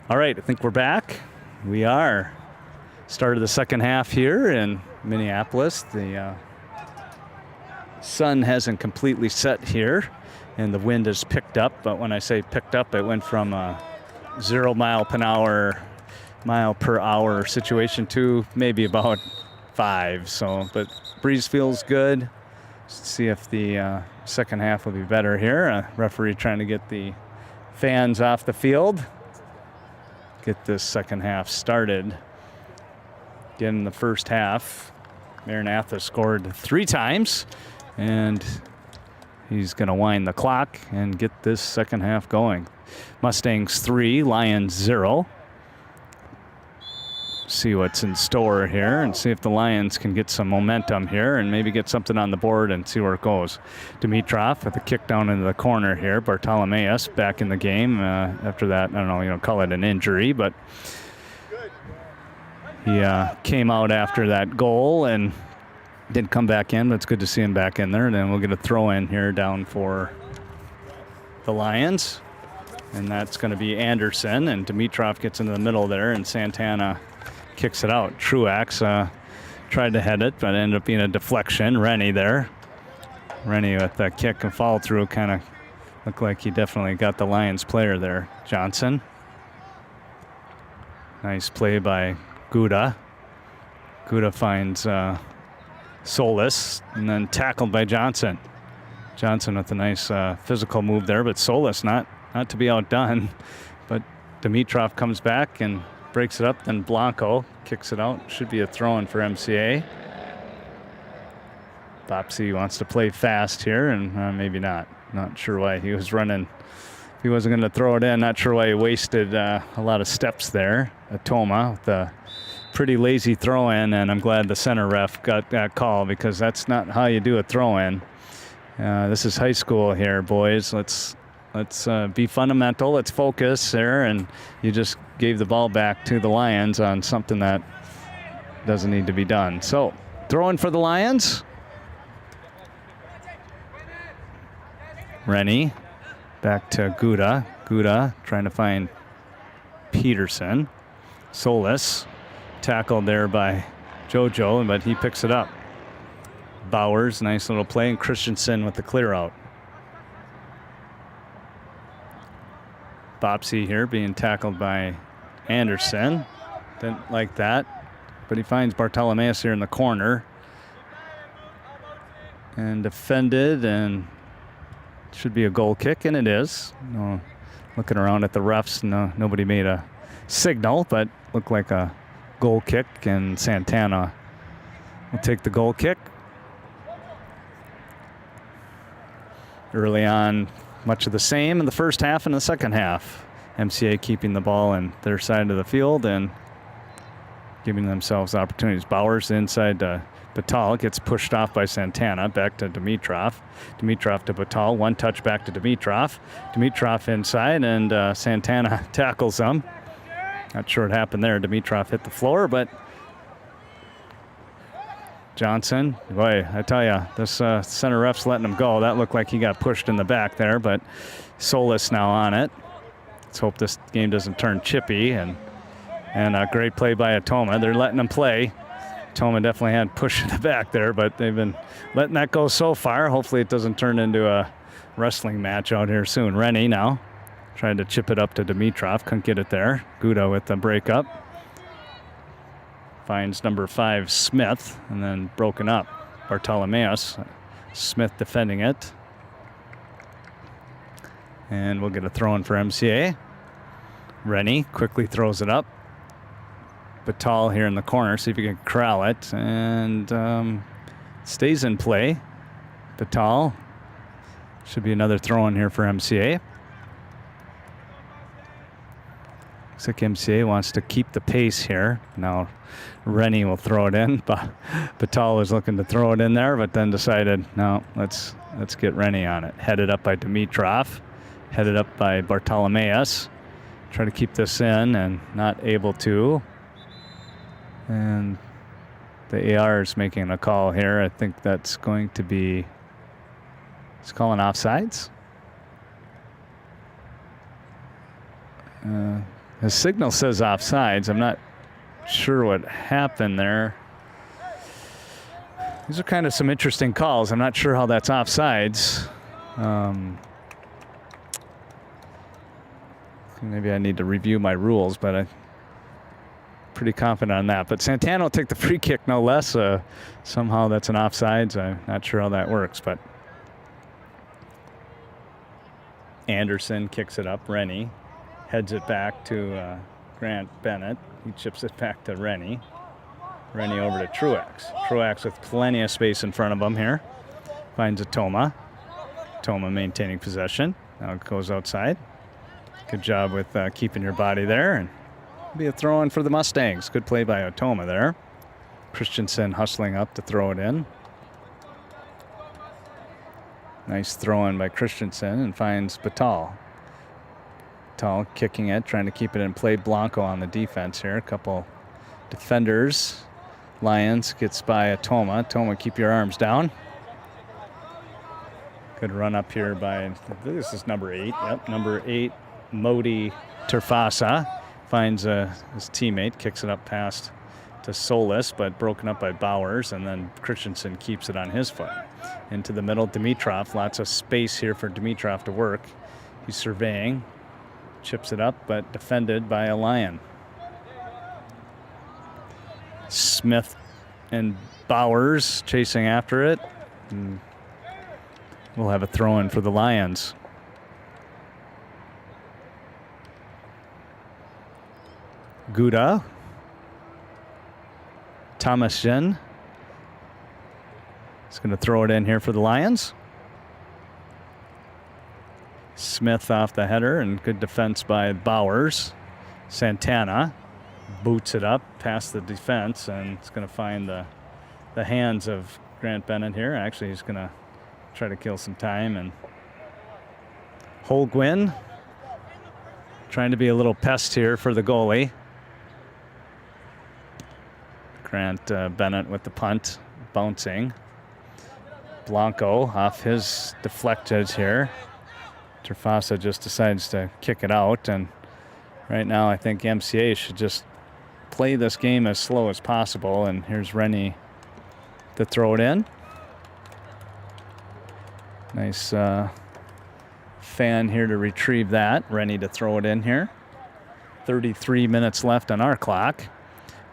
All right, I think we're back. We are. Started the second half here in Minneapolis. The sun hasn't completely set here, and the wind has picked up. But when I say picked up, it went from a 0 mile per hour situation to maybe about 5. So, but breeze feels good. Let's see if the second half will be better here. Referee trying to get the fans off the field. Get this second half started. Again, in the first half, Maranatha scored 3 times, and he's going to wind the clock and get this second half going. Mustangs 3, Lions 0. See what's in store here and see if the Lions can get some momentum here and maybe get something on the board and see where it goes. Dimitrov with a kick down into the corner here. Bartolomeus back in the game after that. I don't know, call it an injury, but he came out after that goal and didn't come back in, but it's good to see him back in there. And then we'll get a throw in here down for the Lions. And that's going to be Anderson, and Dimitrov gets into the middle there, and Santana kicks it out. Truax tried to head it, but ended up being a deflection. Rennie there. Rennie with that kick and follow through kind of looked like he definitely got the Lions player there. Johnson. Nice play by Gouda. Gouda finds Solis and then tackled by Johnson. Johnson with a nice physical move there, but Solis not to be outdone. But Dimitrov comes back and breaks it up, then Blanco kicks it out. Should be a throw-in for MCA. Bopsy wants to play fast here, and maybe not. Not sure why he was running. He wasn't going to throw it in. Not sure why he wasted a lot of steps there. Atoma with a pretty lazy throw-in, and I'm glad the center ref got that call because that's not how you do a throw-in. This is high school here, boys. Let's be fundamental. Let's focus there, and you just gave the ball back to the Lions on something that doesn't need to be done. So, throwing for the Lions. Rennie back to Gouda. Gouda trying to find Peterson. Solis tackled there by JoJo, but he picks it up. Bowers, nice little play, and Christensen with the clear out. Bopsy here being tackled by Anderson. Didn't like that, but he finds Bartolomeus here in the corner. And defended, and should be a goal kick, and it is. No, looking around at the refs, nobody made a signal, but looked like a goal kick, and Santana will take the goal kick. Early on, much of the same in the first half and the second half. MCA keeping the ball in their side of the field and giving themselves opportunities. Bowers inside to Batal, gets pushed off by Santana, back to Dimitrov. Dimitrov to Batal, one touch back to Dimitrov. Dimitrov inside, and Santana tackles him. Not sure what happened there. Dimitrov hit the floor, but Johnson, boy, I tell you, this center ref's letting him go. That looked like he got pushed in the back there, but Solis now on it. Let's hope this game doesn't turn chippy, and a great play by Atoma. They're letting him play. Atoma definitely had push in the back there, but they've been letting that go so far. Hopefully it doesn't turn into a wrestling match out here soon. Rennie now trying to chip it up to Dimitrov. Couldn't get it there. Gouda with the breakup. Finds number 5, Smith, and then broken up. Bartolomeus. Smith defending it. And we'll get a throw-in for MCA. Rennie quickly throws it up. Batal here in the corner, see if he can corral it. And stays in play. Batal. Should be another throw-in here for MCA. Looks like MCA wants to keep the pace here. Now Rennie will throw it in. Batal was looking to throw it in there, but then decided, no, let's get Rennie on it. Headed up by Dimitrov. Headed up by Bartolomeus. Try to keep this in and not able to. And the AR is making a call here. I think that's going to be, he's calling offsides. The signal says offsides. I'm not sure what happened there. These are kind of some interesting calls. I'm not sure how that's offsides. Maybe I need to review my rules, but I'm pretty confident on that. But Santana will take the free kick, no less. Somehow that's an offsides. I'm not sure how that works, but Anderson kicks it up. Rennie heads it back to Grant Bennett. He chips it back to Rennie. Rennie over to Truax. Truax with plenty of space in front of him here. Finds a Toma. Toma maintaining possession. Now it goes outside. Good job with keeping your body there. And be a throw-in for the Mustangs. Good play by Otoma there. Christensen hustling up to throw it in. Nice throw-in by Christensen and finds Batal. Batal kicking it, trying to keep it in play. Blanco on the defense here. A couple defenders. Lions gets by Otoma. Otoma, keep your arms down. Good run up here by, this is number 8. Yep, number 8, Modi Terfasa. Finds his teammate, kicks it up past to Solis, but broken up by Bowers, and then Christensen keeps it on his foot. Into the middle, Dimitrov. Lots of space here for Dimitrov to work. He's surveying, chips it up, but defended by a Lion. Smith and Bowers chasing after it. And we'll have a throw-in for the Lions. Gouda. Thomas Jen is going to throw it in here for the Lions. Smith off the header, and good defense by Bowers. Santana boots it up past the defense, and it's going to find the hands of Grant Bennett here. Actually, he's going to try to kill some time. And Holguin trying to be a little pest here for the goalie. Grant Bennett with the punt, bouncing. Blanco off his deflected here. Terfasa just decides to kick it out, and right now I think MCA should just play this game as slow as possible, and here's Rennie to throw it in. Nice fan here to retrieve that. Rennie to throw it in here. 33 minutes left on our clock.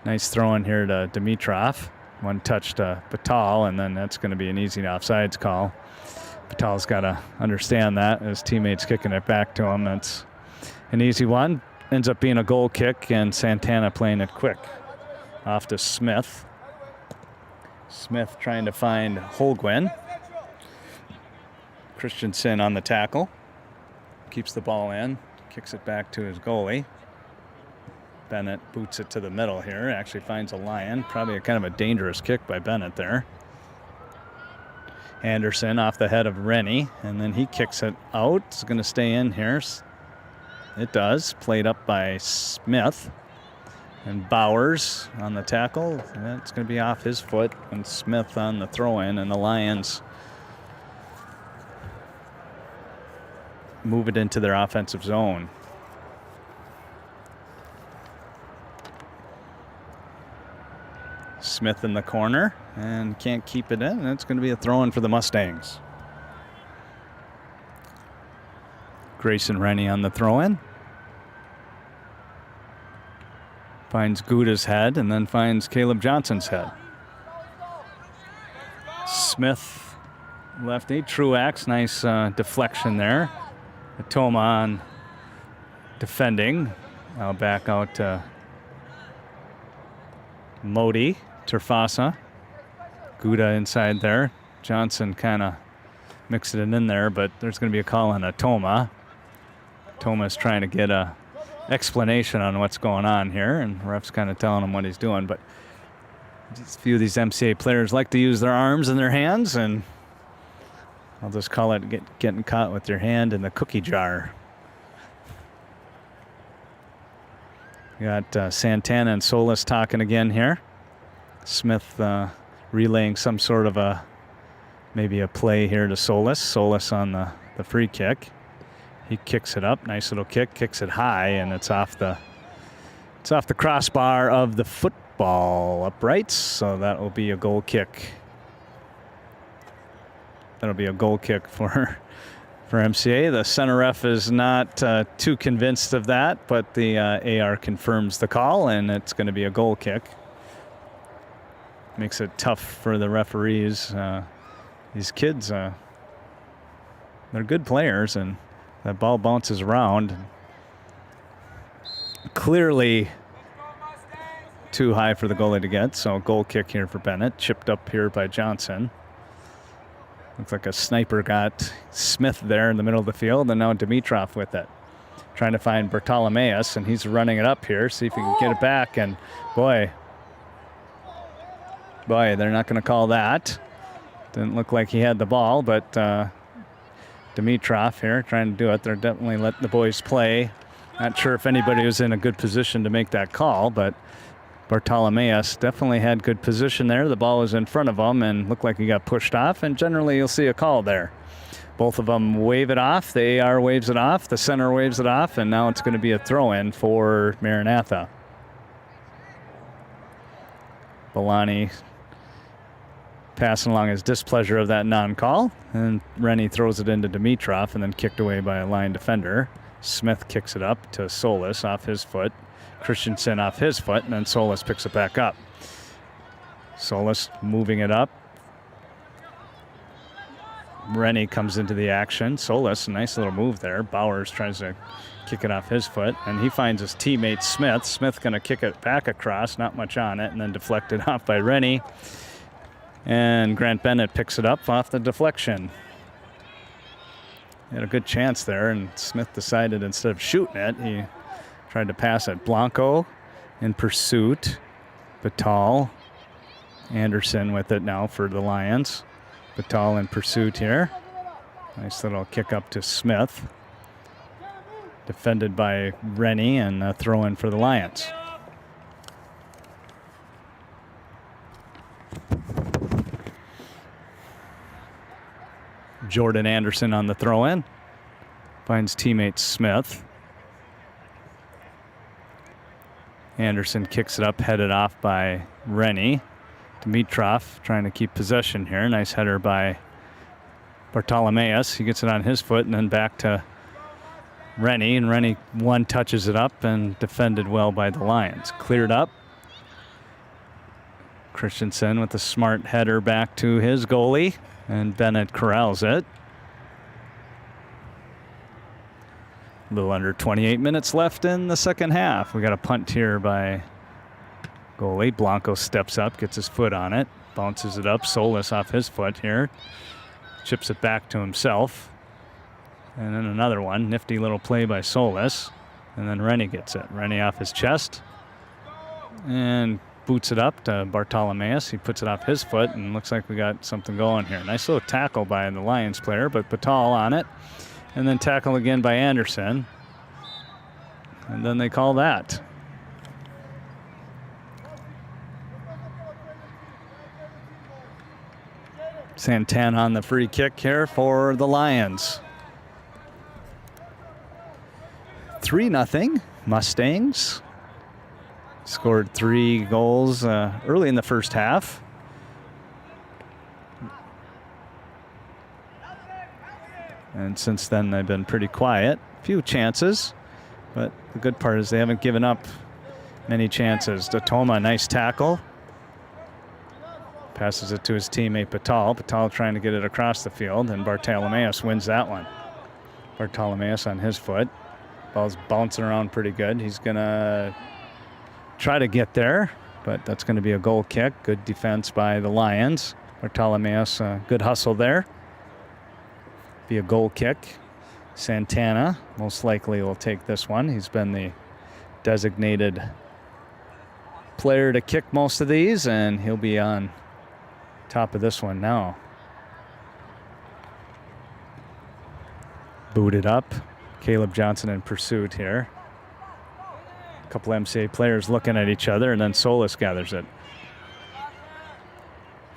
Nice throw in here to Dimitrov. One touch to Batal, and then that's going to be an easy offsides call. Batal's got to understand that. His teammate's kicking it back to him. That's an easy one. Ends up being a goal kick, and Santana playing it quick. Off to Smith. Smith trying to find Holguin. Christensen on the tackle. Keeps the ball in. Kicks it back to his goalie. Bennett boots it to the middle here. Actually finds a Lion. Probably a kind of a dangerous kick by Bennett there. Anderson off the head of Rennie, and then he kicks it out. It's going to stay in here. It does. Played up by Smith. And Bowers on the tackle. That's going to be off his foot. And Smith on the throw-in, and the Lions move it into their offensive zone. Smith in the corner, and can't keep it in. It's going to be a throw-in for the Mustangs. Grayson Rennie on the throw-in. Finds Gouda's head, and then finds Caleb Johnson's head. Smith lefty. Truax, nice deflection there. Otoma on defending. Now back out to Modi. Terfasa. Gouda inside there. Johnson kind of mixed it in there, but there's going to be a call on Otoma. Otoma's trying to get a explanation on what's going on here, and the ref's kind of telling him what he's doing, but just a few of these MCA players like to use their arms and their hands, and I'll just call it getting caught with your hand in the cookie jar. You got Santana and Solis talking again here. Smith relaying some sort of maybe a play here to Solis. Solis on the free kick. He kicks it up. Nice little kick. Kicks it high, and it's off the crossbar of the football uprights. So that will be a goal kick. That'll be a goal kick for MCA. The center ref is not too convinced of that, but the AR confirms the call, and it's going to be a goal kick. Makes it tough for the referees. These kids, they're good players, and that ball bounces around. Clearly too high for the goalie to get, so goal kick here for Bennett. Chipped up here by Johnson. Looks like a sniper got Smith there in the middle of the field, and now Dimitrov with it. Trying to find Bartolomeus, and he's running it up here, see if he can get it back, and boy, they're not going to call that. Didn't look like he had the ball, but Dimitrov here trying to do it. They're definitely letting the boys play. Not sure if anybody was in a good position to make that call, but Bartolomeus definitely had good position there. The ball was in front of him and looked like he got pushed off, and generally you'll see a call there. Both of them wave it off. The AR waves it off. The center waves it off, and now it's going to be a throw-in for Maranatha. Belani passing along his displeasure of that non-call, and Rennie throws it into Dimitrov and then kicked away by a line defender. Smith kicks it up to Solis off his foot. Christensen off his foot, and then Solis picks it back up. Solis moving it up. Rennie comes into the action. Solis, a nice little move there. Bowers tries to kick it off his foot, and he finds his teammate Smith. Smith going to kick it back across, not much on it, and then deflected off by Rennie. And Grant Bennett picks it up off the deflection. He had a good chance there, and Smith decided instead of shooting it, he tried to pass it. Blanco in pursuit. Batal. Anderson with it now for the Lions. Batal in pursuit here. Nice little kick up to Smith. Defended by Rennie, and a throw in for the Lions. Jordan Anderson on the throw-in. Finds teammate Smith. Anderson kicks it up, headed off by Rennie. Dimitrov trying to keep possession here. Nice header by Bartolomeus. He gets it on his foot and then back to Rennie. And Rennie one touches it up and defended well by the Lions. Cleared up. Christensen with a smart header back to his goalie. And Bennett corrals it. A little under 28 minutes left in the second half. We got a punt here by goalie. Blanco steps up, gets his foot on it, bounces it up. Solis off his foot here. Chips it back to himself. And then another one. Nifty little play by Solis. And then Rennie gets it. Rennie off his chest. And boots it up to Bartolomeus. He puts it off his foot, and looks like we got something going here. Nice little tackle by the Lions player, but Batal on it. And then tackle again by Anderson. And then they call that. Santana on the free kick here for the Lions. 3-0 Mustangs. Scored 3 goals early in the first half. And since then, they've been pretty quiet. Few chances, but the good part is they haven't given up many chances. Datoma, nice tackle. Passes it to his teammate Batal. Batal trying to get it across the field, and Bartolomeus wins that one. Bartolomeus on his foot. Ball's bouncing around pretty good. He's going to try to get there, but that's going to be a goal kick. Good defense by the Lions. Bartolomeus, good hustle there. Be a goal kick. Santana most likely will take this one. He's been the designated player to kick most of these, and he'll be on top of this one now. Booted up. Caleb Johnson in pursuit here. A couple MCA players looking at each other, and then Solis gathers it.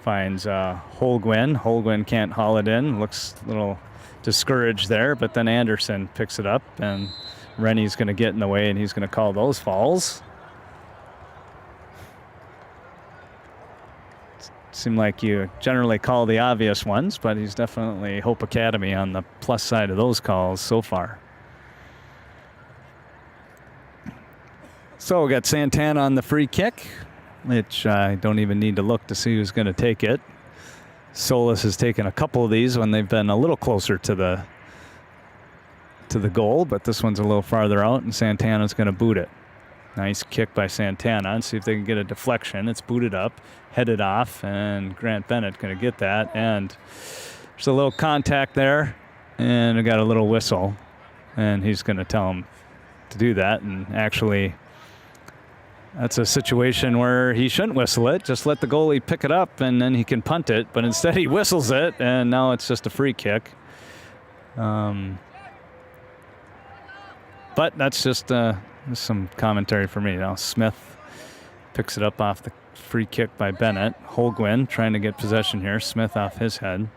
finds Holguin. Holguin can't haul it in. Looks a little discouraged there, but then Anderson picks it up, and Rennie's going to get in the way, and he's going to call those fouls. Seem like you generally call the obvious ones, but he's definitely Hope Academy on the plus side of those calls so far. So we got Santana on the free kick, which I don't even need to look to see who's going to take it. Solis has taken a couple of these when they've been a little closer to the goal, but this one's a little farther out, and Santana's going to boot it. Nice kick by Santana, and see if they can get a deflection. It's booted up, headed off, and Grant Bennett going to get that. And there's a little contact there, and we got a little whistle, and he's going to tell him to do that. And actually, that's a situation where he shouldn't whistle it. Just let the goalie pick it up, and then he can punt it. But instead, he whistles it, and now it's just a free kick. But that's just some commentary for me. Now Smith picks it up off the free kick by Bennett. Holguin trying to get possession here. Smith off his head.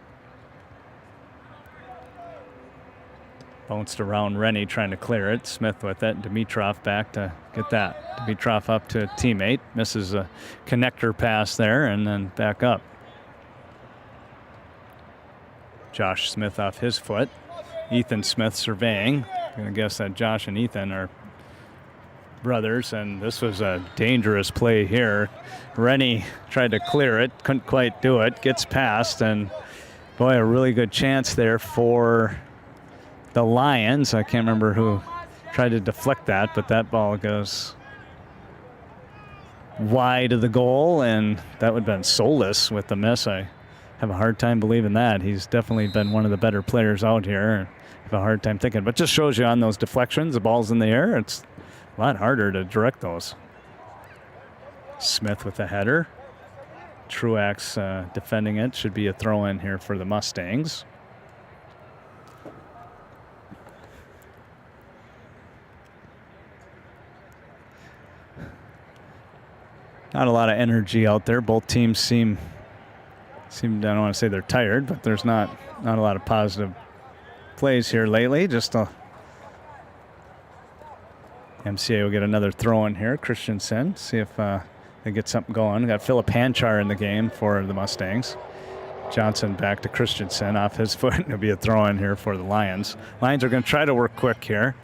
Bounced around Rennie trying to clear it. Smith with it. Dimitrov back to get that. Dimitrov up to a teammate. Misses a connector pass there and then back up. Josh Smith off his foot. Ethan Smith surveying. I'm going to guess that Josh and Ethan are brothers, and this was a dangerous play here. Rennie tried to clear it, couldn't quite do it, gets past, and boy, a really good chance there for the Lions. I can't remember who tried to deflect that, but that ball goes wide of the goal, and that would have been Solis with the miss. I have a hard time believing that. He's definitely been one of the better players out here. I have a hard time thinking, but just shows you on those deflections, the ball's in the air, it's a lot harder to direct those. Smith with the header. Truax defending it. Should be a throw-in here for the Mustangs. Not a lot of energy out there. Both teams seem I don't want to say they're tired, but there's not a lot of positive plays here lately. Just a MCA will get another throw in here. Christensen, see if they get something going. We got Philip Hanchar in the game for the Mustangs. Johnson back to Christensen off his foot. It'll be a throw in here for the Lions. Lions are going to try to work quick here.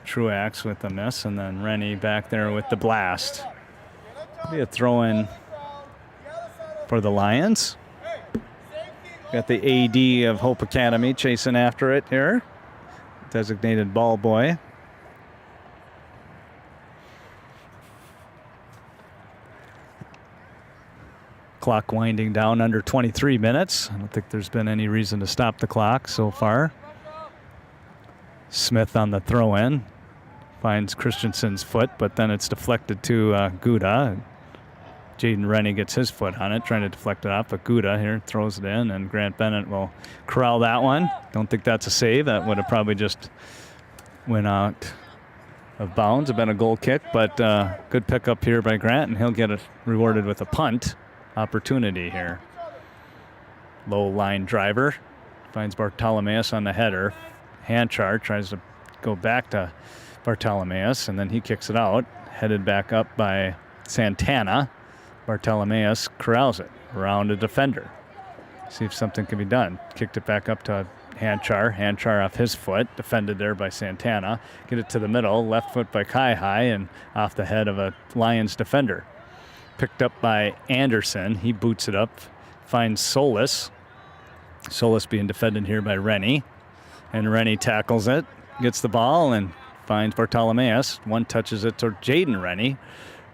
Truax with the miss, and then Rennie back there with the blast. It'll be a throw in for the Lions. Got the AD of Hope Academy chasing after it here. Designated ball boy. Clock winding down under 23 minutes. I don't think there's been any reason to stop the clock so far. Smith on the throw-in. Finds Christensen's foot, but then it's deflected to Gouda. Jaden Rennie gets his foot on it, trying to deflect it off, but Gouda here throws it in, and Grant Bennett will corral that one. Don't think that's a save. That would have probably just went out of bounds. It's been a goal kick, but good pickup here by Grant, and he'll get rewarded with a punt opportunity here. Low line driver finds Bartolomeus on the header. Hanchar tries to go back to Bartolomeus, and then he kicks it out. Headed back up by Santana. Bartolomeus corrals it around a defender. See if something can be done. Kicked it back up to Hanchar. Hanchar off his foot. Defended there by Santana. Get it to the middle. Left foot by Kai-Hai and off the head of a Lions defender. Picked up by Anderson. He boots it up. Finds Solis. Solis being defended here by Rennie. And Rennie tackles it. Gets the ball and finds Bartolomeus. One touches it to Jaden Rennie.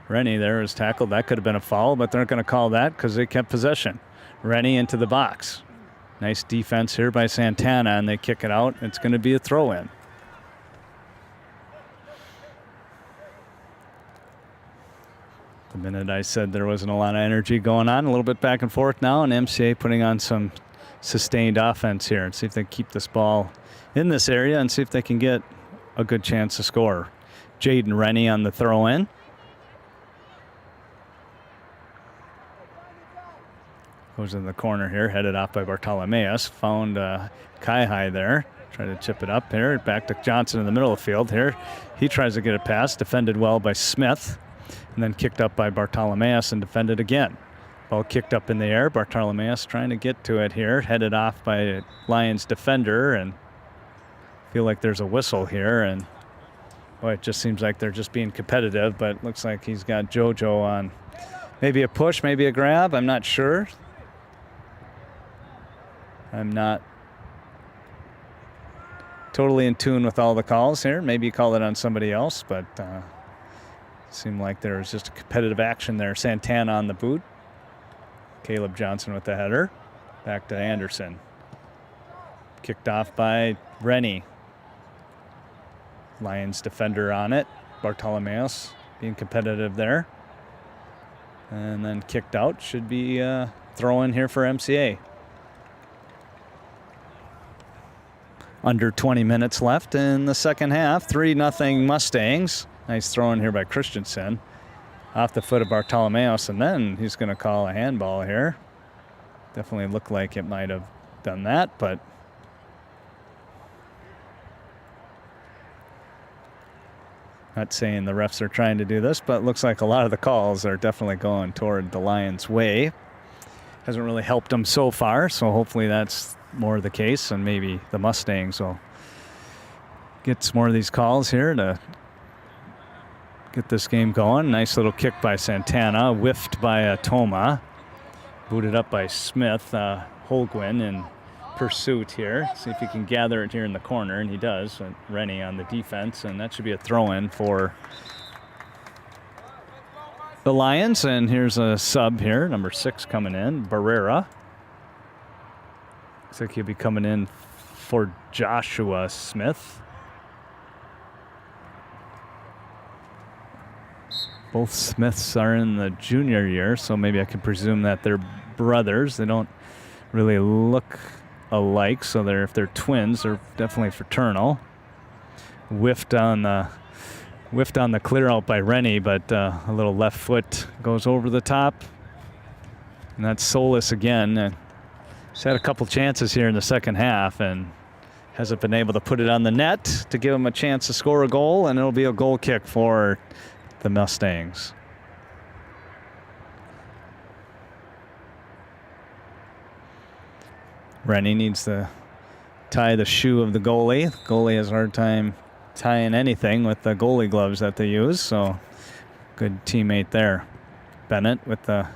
Rennie there is tackled. That could have been a foul, but they're not going to call that because they kept possession. Rennie into the box. Nice defense here by Santana, and they kick it out. It's going to be a throw-in. The minute I said there wasn't a lot of energy going on, a little bit back and forth now, and MCA putting on some sustained offense here and see if they keep this ball in this area and see if they can get a good chance to score. Jaden Rennie on the throw-in. Goes in the corner here, headed off by Bartolomeus. Found Kai there. Trying to chip it up here. Back to Johnson in the middle of the field here. He tries to get it past. Defended well by Smith. And then kicked up by Bartolomeus and defended again. Ball kicked up in the air. Bartolomeus trying to get to it here. Headed off by Lions defender. And feel like there's a whistle here. And boy, it just seems like they're just being competitive. But it looks like he's got JoJo on maybe a push, maybe a grab. I'm not sure. I'm not totally in tune with all the calls here. Maybe you call it on somebody else, but seemed like there was just a competitive action there. Santana on the boot. Caleb Johnson with the header. Back to Anderson. Kicked off by Rennie. Lions defender on it. Bartolomeus being competitive there. And then kicked out. Should be throw in here for MCA. Under 20 minutes left in the second half. 3-0 Mustangs. Nice throw in here by Christensen. Off the foot of Bartolomeus, and then he's going to call a handball here. Definitely looked like it might have done that, but not saying the refs are trying to do this, but looks like a lot of the calls are definitely going toward the Lions' way. Hasn't really helped them so far, so hopefully that's more the case, and maybe the Mustangs will get some more of these calls here to get this game going. Nice little kick by Santana, whiffed by Toma, booted up by Smith. Holguin in pursuit here. See if he can gather it here in the corner, and he does. Rennie on the defense, and that should be a throw-in for the Lions. And here's a sub here, number 6 coming in, Barrera. Looks like he'll be coming in for Joshua Smith. Both Smiths are in the junior year, so maybe I can presume that they're brothers. They don't really look alike, so if they're twins, they're definitely fraternal. Whiffed on the clear out by Rennie, but a little left foot goes over the top. And that's Solis again. He's had a couple chances here in the second half and hasn't been able to put it on the net to give him a chance to score a goal, and it'll be a goal kick for the Mustangs. Rennie needs to tie the shoe of the goalie. The goalie has a hard time tying anything with the goalie gloves that they use, so good teammate there. Bennett with the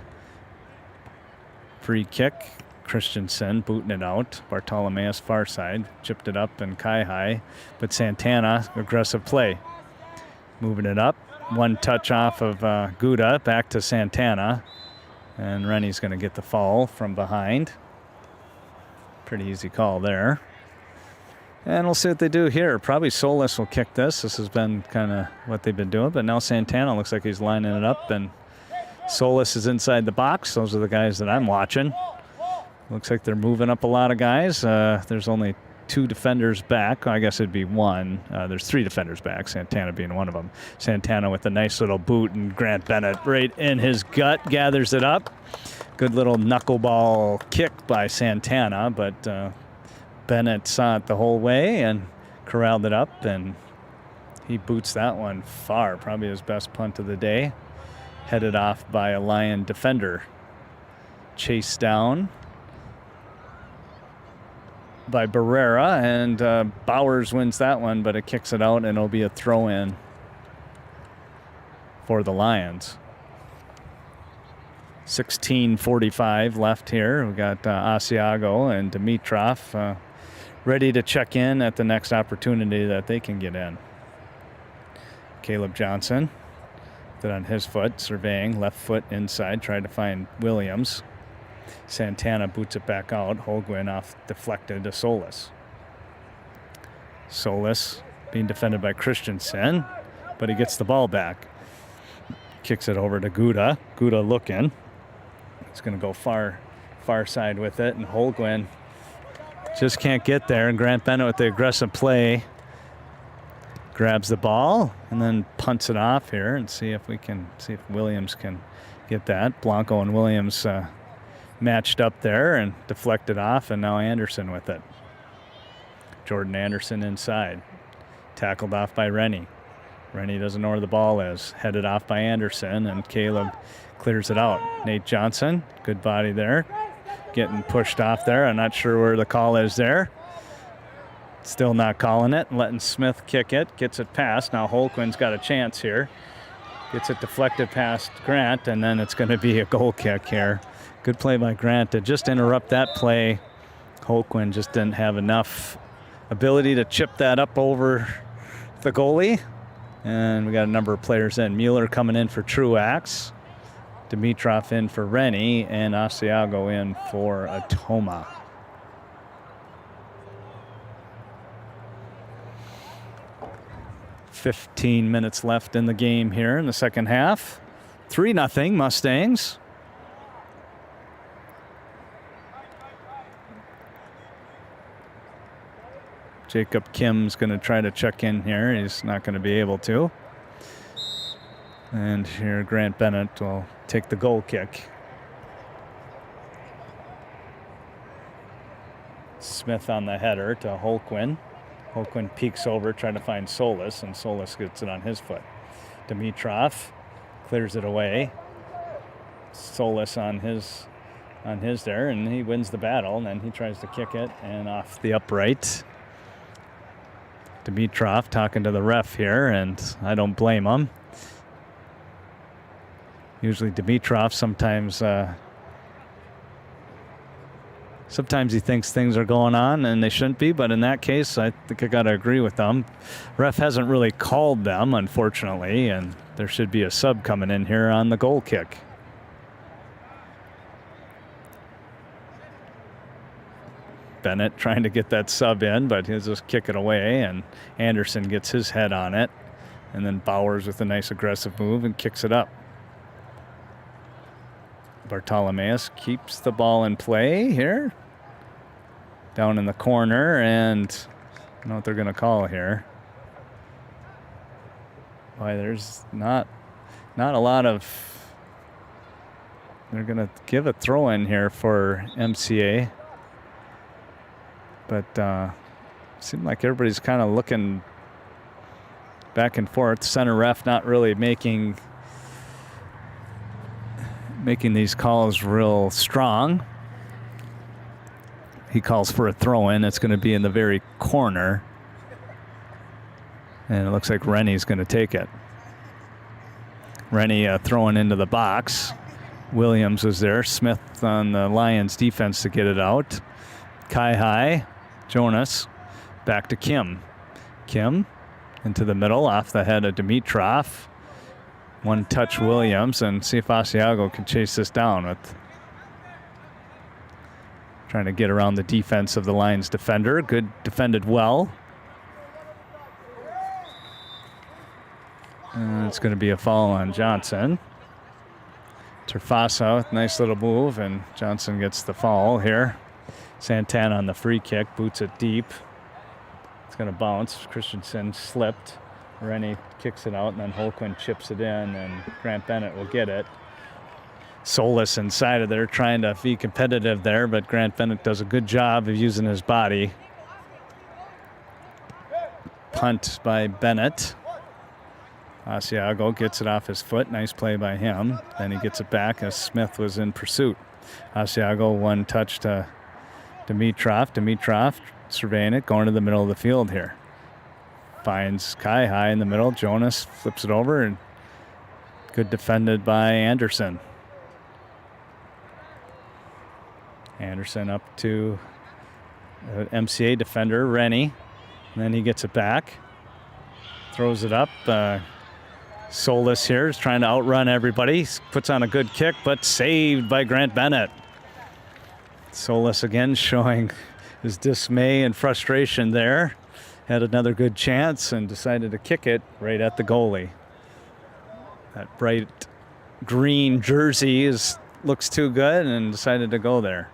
free kick. Christensen booting it out. Bartolomeus far side, chipped it up and Kai, but Santana, aggressive play. Moving it up. One touch off of Gouda, back to Santana. And Rennie's going to get the foul from behind. Pretty easy call there. And we'll see what they do here. Probably Solis will kick this. This has been kind of what they've been doing. But now Santana looks like he's lining it up. And Solis is inside the box. Those are the guys that I'm watching. Looks like they're moving up a lot of guys. There's only 2 defenders back. I guess it'd be 1. There's 3 defenders back, Santana being one of them. Santana with a nice little boot, and Grant Bennett right in his gut gathers it up. Good little knuckleball kick by Santana, but Bennett saw it the whole way and corralled it up, and he boots that one far. Probably his best punt of the day. Headed off by a Lion defender. Chased down by Barrera, and Bowers wins that one, but it kicks it out, and it'll be a throw-in for the Lions. 16:45 left here. We got Asiago and Dimitrov ready to check in at the next opportunity that they can get in. Caleb Johnson did on his foot, surveying, left foot inside, tried to find Williams. Santana boots it back out. Holguin off deflected to Solis. Solis being defended by Christensen, but he gets the ball back. Kicks it over to Gouda. Gouda looking. He's going to go far side with it, and Holguin just can't get there. And Grant Bennett with the aggressive play grabs the ball and then punts it off here and see if Williams can get that. Blanco and Williams matched up there and deflected off, and now Anderson with it. Jordan Anderson inside. Tackled off by Rennie. Rennie doesn't know where the ball is. Headed off by Anderson, and Caleb clears it out. Nate Johnson, good body there. Getting pushed off there. I'm not sure where the call is there. Still not calling it. Letting Smith kick it. Gets it past. Now Holquin's got a chance here. Gets it deflected past Grant, and then it's going to be a goal kick here. Good play by Grant to just interrupt that play. Holquin just didn't have enough ability to chip that up over the goalie. And we got a number of players in. Mueller coming in for Truax. Dimitrov in for Rennie, and Asiago in for Atoma. "15 minutes left in the game here in the second half. 3-0 Mustangs. Jacob Kim's going to try to check in here. He's not going to be able to. And here Grant Bennett will take the goal kick. Smith on the header to Holquin. Holquin peeks over, trying to find Solis, and Solis gets it on his foot. Dimitrov clears it away. Solis on his there, and he wins the battle, and then he tries to kick it, and off the upright. Dimitrov talking to the ref here, and I don't blame him. Usually Dimitrov sometimes he thinks things are going on and they shouldn't be, but in that case, I think I got to agree with them. Ref hasn't really called them, unfortunately, and there should be a sub coming in here on the goal kick. Bennett trying to get that sub in, but he'll just kick it away, and Anderson gets his head on it, and then Bowers with a nice aggressive move and kicks it up. Bartolomeus keeps the ball in play here. Down in the corner, and I don't know what they're going to call here. Why, there's not a lot of... They're going to give a throw in here for MCA. But seemed like everybody's kind of looking back and forth. Center ref not really making these calls real strong. He calls for a throw-in. It's going to be in the very corner. And it looks like Rennie's going to take it. Rennie throwing into the box. Williams is there. Smith on the Lions defense to get it out. Kai Jonas back to Kim. Kim into the middle off the head of Dimitrov. One touch Williams, and see if Asiago can chase this down with trying to get around the defense of the Lions defender. Good defended well. And it's going to be a foul on Johnson. Terfasa, nice little move, and Johnson gets the foul here. Santana on the free kick, boots it deep. It's going to bounce. Christensen slipped. Rennie kicks it out, and then Holquin chips it in, and Grant Bennett will get it. Solis inside of there trying to be competitive there, but Grant Bennett does a good job of using his body. Punt by Bennett. Asiago gets it off his foot. Nice play by him. Then he gets it back as Smith was in pursuit. Asiago one touch to Dimitrov. Dimitrov surveying it, going to the middle of the field here. Finds Kai in the middle. Jonas flips it over, and good defended by Anderson. Anderson up to MCA defender, Rennie. And then he gets it back. Throws it up. Solis here is trying to outrun everybody. Puts on a good kick, but saved by Grant Bennett. Solis again showing his dismay and frustration there. Had another good chance and decided to kick it right at the goalie. That bright green jersey looks too good and decided to go there.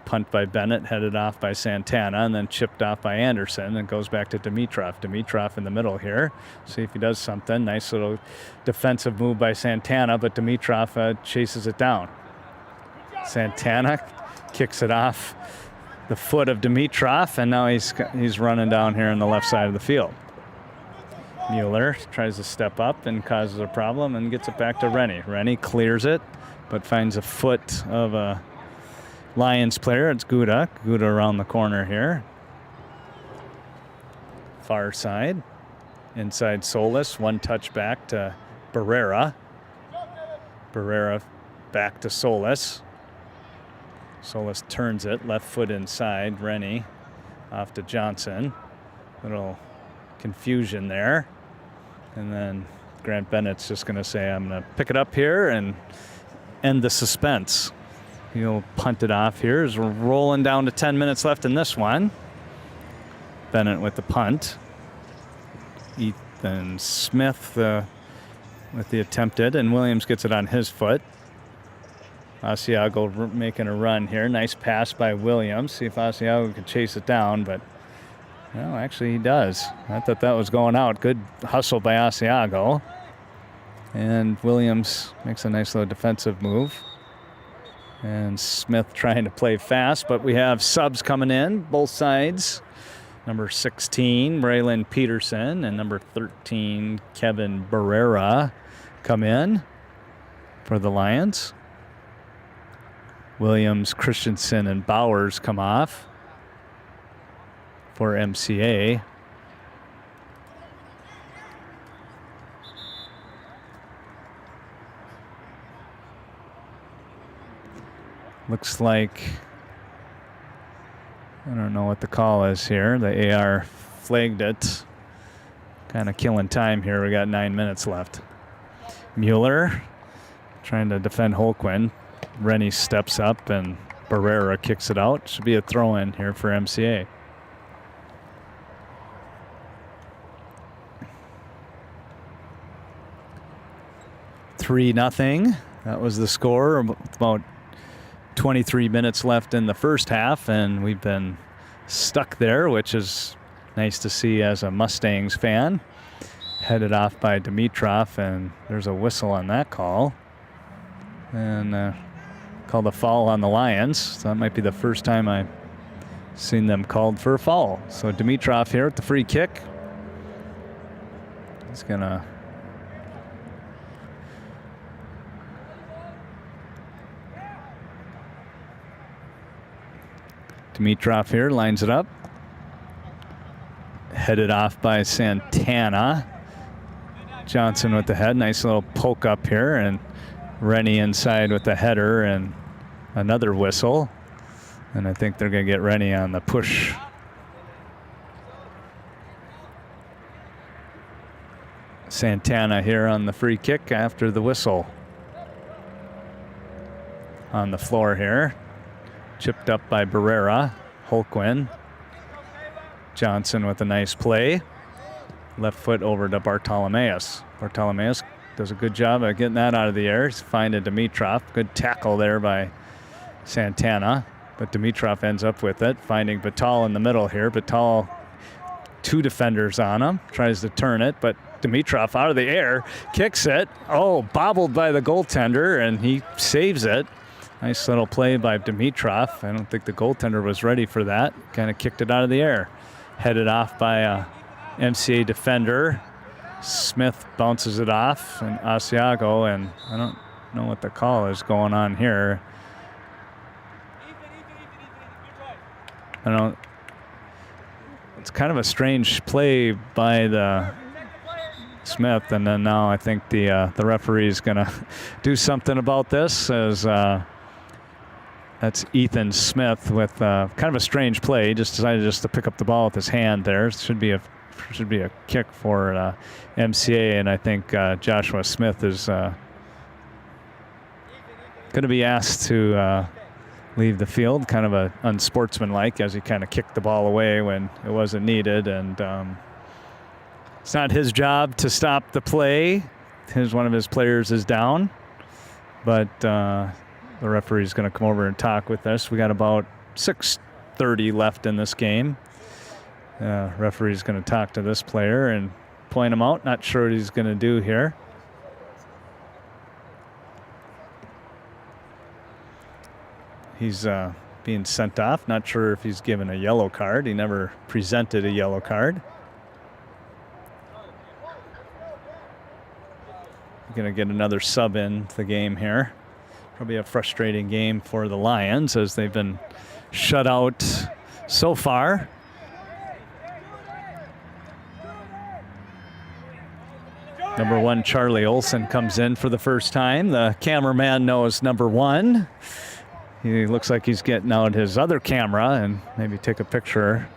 Punt by Bennett, headed off by Santana, and then chipped off by Anderson, and goes back to Dimitrov. Dimitrov in the middle here. See if he does something. Nice little defensive move by Santana, but Dimitrov chases it down. Santana kicks it off the foot of Dimitrov, and now he's running down here on the left side of the field. Mueller tries to step up and causes a problem and gets it back to Rennie. Rennie clears it, but finds a foot of a Lions player. It's Guda. Guda around the corner here. Far side. Inside Solis. One touch back to Barrera. Barrera back to Solis. Solis turns it. Left foot inside. Rennie off to Johnson. Little confusion there. And then Grant Bennett's just going to say, I'm going to pick it up here and end the suspense. He'll punt it off here as we're rolling down to 10 minutes left in this one. Bennett with the punt. Ethan Smith with the attempted, and Williams gets it on his foot. Asiago making a run here. Nice pass by Williams. See if Asiago can chase it down, but well, actually he does. I thought that was going out. Good hustle by Asiago. And Williams makes a nice little defensive move. And Smith trying to play fast, but we have subs coming in, both sides. Number 16, Braylon Peterson, and number 13, Kevin Barrera come in for the Lions. Williams, Christensen, and Bowers come off for MCA. Looks like, I don't know what the call is here. The AR flagged it. Kind of killing time here. We got 9 minutes left. Mueller trying to defend Holquin. Rennie steps up and Barrera kicks it out. Should be a throw-in here for MCA. Three nothing. That was the score. About 23 minutes left in the first half, and we've been stuck there, which is nice to see as a Mustangs fan. Headed off by Dimitrov, and there's a whistle on that call. And called a foul on the Lions. So that might be the first time I've seen them called for a foul. So Dimitrov here with the free kick. He's going to Dimitrov here lines it up. Headed off by Santana. Johnson with the head. Nice little poke up here. And Rennie inside with the header and another whistle. And I think they're going to get Rennie on the push. Santana here on the free kick after the whistle. On the floor here. Chipped up by Barrera. Holquin. Johnson with a nice play. Left foot over to Bartolomeus. Bartolomeus does a good job of getting that out of the air. He's finding Dimitrov. Good tackle there by Santana. But Dimitrov ends up with it. Finding Batal in the middle here. Batal, two defenders on him. Tries to turn it, but Dimitrov out of the air. Kicks it. Oh, bobbled by the goaltender, and he saves it. Nice little play by Dimitrov. I don't think the goaltender was ready for that. Kind of kicked it out of the air. Headed off by a MCA defender. Smith bounces it off, and Asiago, and I don't know what the call is going on here. It's kind of a strange play by the Smith, and then now I think the referee is going to do something about this, as that's Ethan Smith with kind of a strange play. He just decided to pick up the ball with his hand there. It should be a kick for MCA, and I think Joshua Smith is going to be asked to leave the field, kind of unsportsmanlike, as he kind of kicked the ball away when it wasn't needed. And it's not his job to stop the play. One of his players is down, but the referee is going to come over and talk with us. We got about 6:30 left in this game. Referee's going to talk to this player and point him out. Not sure what he's going to do here. he's being sent off. Not sure if he's given a yellow card. He never presented a yellow card. Going to get another sub in the game here. Probably a frustrating game for the Lions as they've been shut out so far. Number 1, Charlie Olson comes in for the first time. The cameraman knows number 1. He looks like he's getting out his other camera and maybe take a picture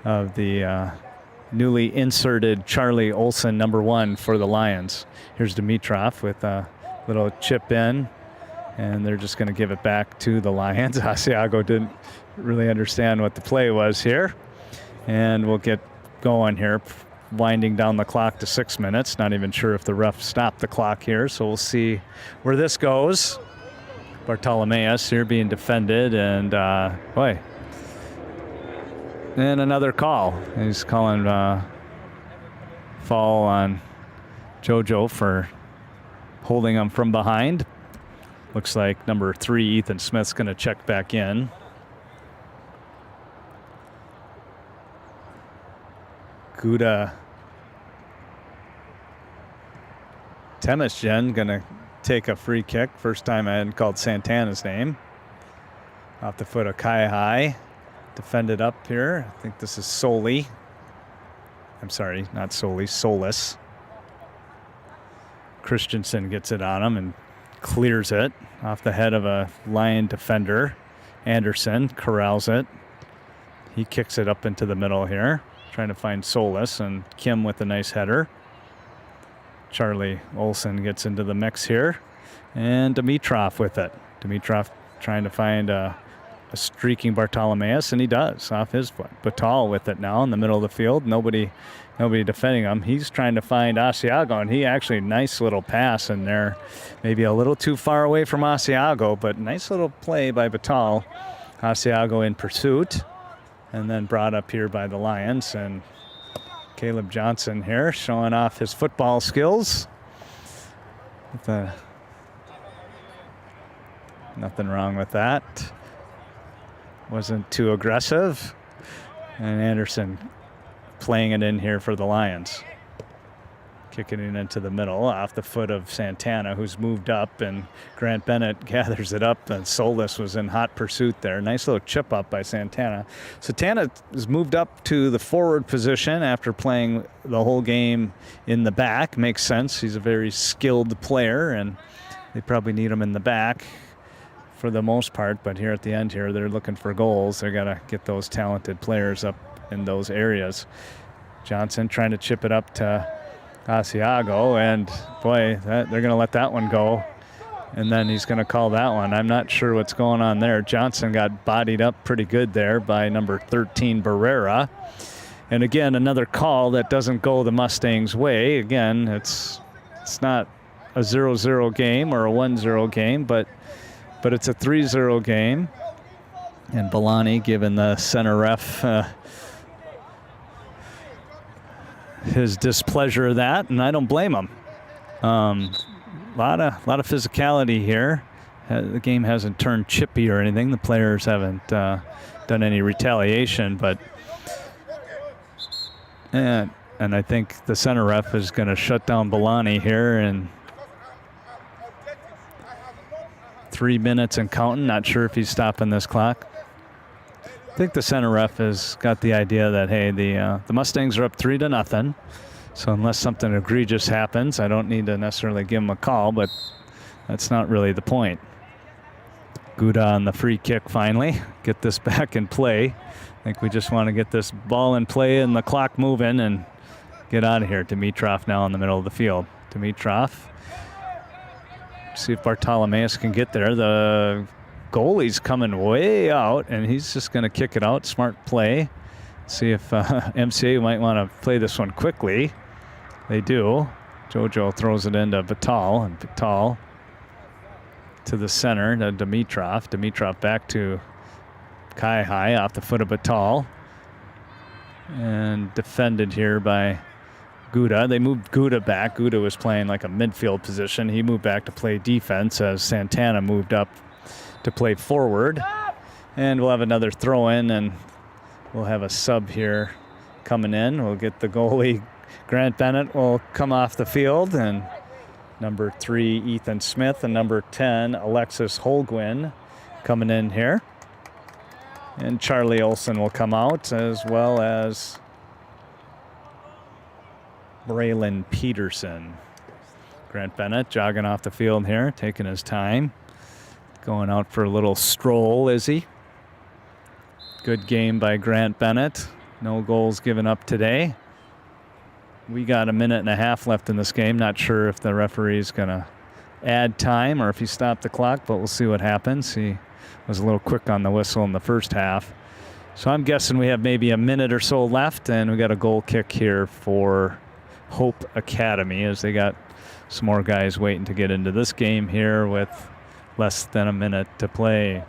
of the newly inserted Charlie Olson, number 1 for the Lions. Here's Dimitrov with a little chip in, and they're just going to give it back to the Lions. Asiago didn't really understand what the play was here, and we'll get going here, winding down the clock to 6 minutes. Not even sure if the ref stopped the clock here, so we'll see where this goes. Bartolomeus here being defended, and boy. And another call. He's calling foul on JoJo for holding him from behind. Looks like number 3, Ethan Smith's going to check back in. Guda Temesgen going to take a free kick. First time I hadn't called Santana's name. Off the foot of Kai Hai. Defended up here. I think this is Soli. I'm sorry, not Soli, Solis. Christensen gets it on him and clears it off the head of a Lion defender. Anderson corrals it. He kicks it up into the middle here, trying to find Solis, and Kim with a nice header. Charlie Olson gets into the mix here, and Dimitrov with it. Dimitrov trying to find a streaking Bartolomeus, and he does off his foot. Batal with it now in the middle of the field. Nobody defending him. He's trying to find Asiago, and he actually, nice little pass in there. Maybe a little too far away from Asiago, but nice little play by Batal. Asiago in pursuit, and then brought up here by the Lions. And Caleb Johnson here showing off his football skills. Nothing wrong with that. Wasn't too aggressive. And Anderson playing it in here for the Lions. Kicking it into the middle off the foot of Santana, who's moved up, and Grant Bennett gathers it up, and Solis was in hot pursuit there. Nice little chip up by Santana. Santana has moved up to the forward position after playing the whole game in the back. Makes sense. He's a very skilled player, and they probably need him in the back for the most part, but here at the end here, they're looking for goals. They're going to get those talented players up in those areas. Johnson trying to chip it up to Asiago, and boy, they're going to let that one go, and then he's going to call that one. I'm not sure what's going on there. Johnson got bodied up pretty good there by number 13, Barrera. And again, another call that doesn't go the Mustangs' way. Again, it's not a 0-0 game or a 1-0 game, but it's a 3-0 game. And Balani giving the center ref his displeasure of that, and I don't blame him. A lot of physicality here. The game hasn't turned chippy or anything. The players haven't done any retaliation, but and I think the center ref is going to shut down Balani here in 3 minutes and counting. Not sure if he's stopping this clock. I think the center ref has got the idea that, hey, the Mustangs are up 3-0. So unless something egregious happens, I don't need to necessarily give him a call, but that's not really the point. Guda on the free kick finally. Get this back in play. I think we just want to get this ball in play and the clock moving and get out of here. Dimitrov now in the middle of the field. Dimitrov. See if Bartolomeus can get there. The goalie's coming way out, and he's just going to kick it out. Smart play. See if MCA might want to play this one quickly. They do. JoJo throws it into Batal, and Batal to the center to Dimitrov. Dimitrov back to Kai Hai off the foot of Batal. And defended here by Guda. They moved Guda back. Guda was playing like a midfield position. He moved back to play defense as Santana moved up to play forward. And we'll have another throw in, and we'll have a sub here coming in. We'll get the goalie, Grant Bennett, will come off the field, and number 3, Ethan Smith, and number 10, Alexis Holguin, coming in here. And Charlie Olson will come out, as well as Braylon Peterson. Grant Bennett jogging off the field here, taking his time. Going out for a little stroll, is he? Good game by Grant Bennett. No goals given up today. We got a minute and a half left in this game. Not sure if the referee's going to add time or if he stopped the clock, but we'll see what happens. He was a little quick on the whistle in the first half. So I'm guessing we have maybe a minute or so left, and we got a goal kick here for Hope Academy, as they got some more guys waiting to get into this game here with less than a minute to play.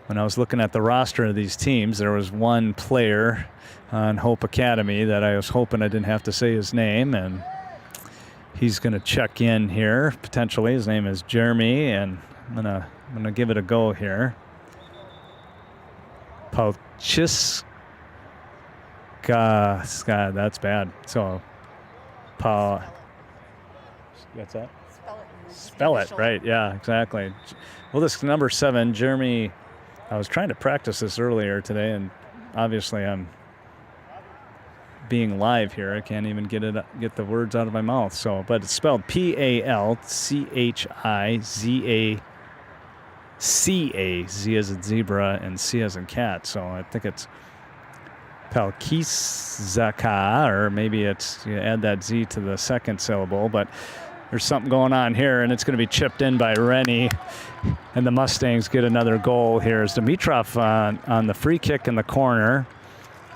When I was looking at the roster of these teams, there was one player on Hope Academy that I was hoping I didn't have to say his name, and he's going to check in here potentially. His name is Jeremy, and I'm gonna give it a go here. Palchiska, God, that's bad. So, what's that? Spell it, right? Yeah, exactly. Well, this number 7, Jeremy. I was trying to practice this earlier today, and obviously I'm being live here. I can't even get the words out of my mouth. So, but it's spelled Palchiza, Z as in zebra and C as in cat. So I think it's Palkizaka, or maybe it's, you add that Z to the second syllable, but there's something going on here, and it's going to be chipped in by Rennie, and the Mustangs get another goal here. As Dimitrov on the free kick in the corner.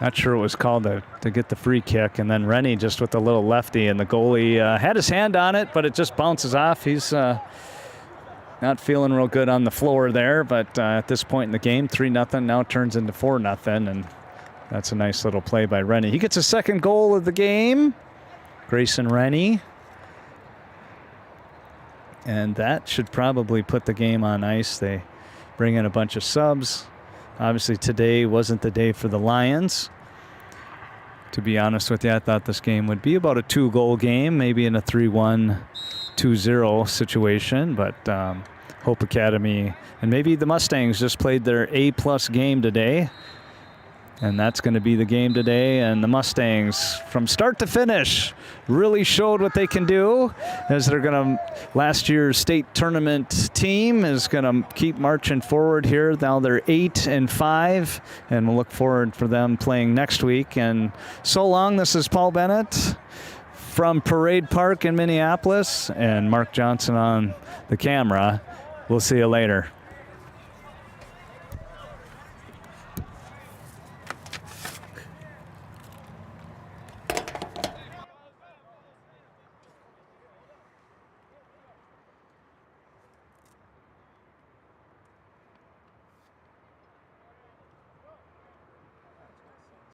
Not sure what was called to get the free kick, and then Rennie just with a little lefty, and the goalie had his hand on it, but it just bounces off. He's not feeling real good on the floor there, but at this point in the game, 3-0 now turns into 4-0, and that's a nice little play by Rennie. He gets a second goal of the game, Grayson Rennie. And that should probably put the game on ice. They bring in a bunch of subs. Obviously, today wasn't the day for the Lions. To be honest with you, I thought this game would be about a 2-goal game, maybe in a 3-1, 2-0 situation. But Hope Academy and maybe the Mustangs just played their A-plus game today. And that's going to be the game today. And the Mustangs, from start to finish, really showed what they can do. As they're going to, last year's state tournament team is going to keep marching forward here. Now they're 8-5, and we'll look forward for them playing next week. And so long, this is Paul Bennett from Parade Park in Minneapolis, and Mark Johnson on the camera. We'll see you later.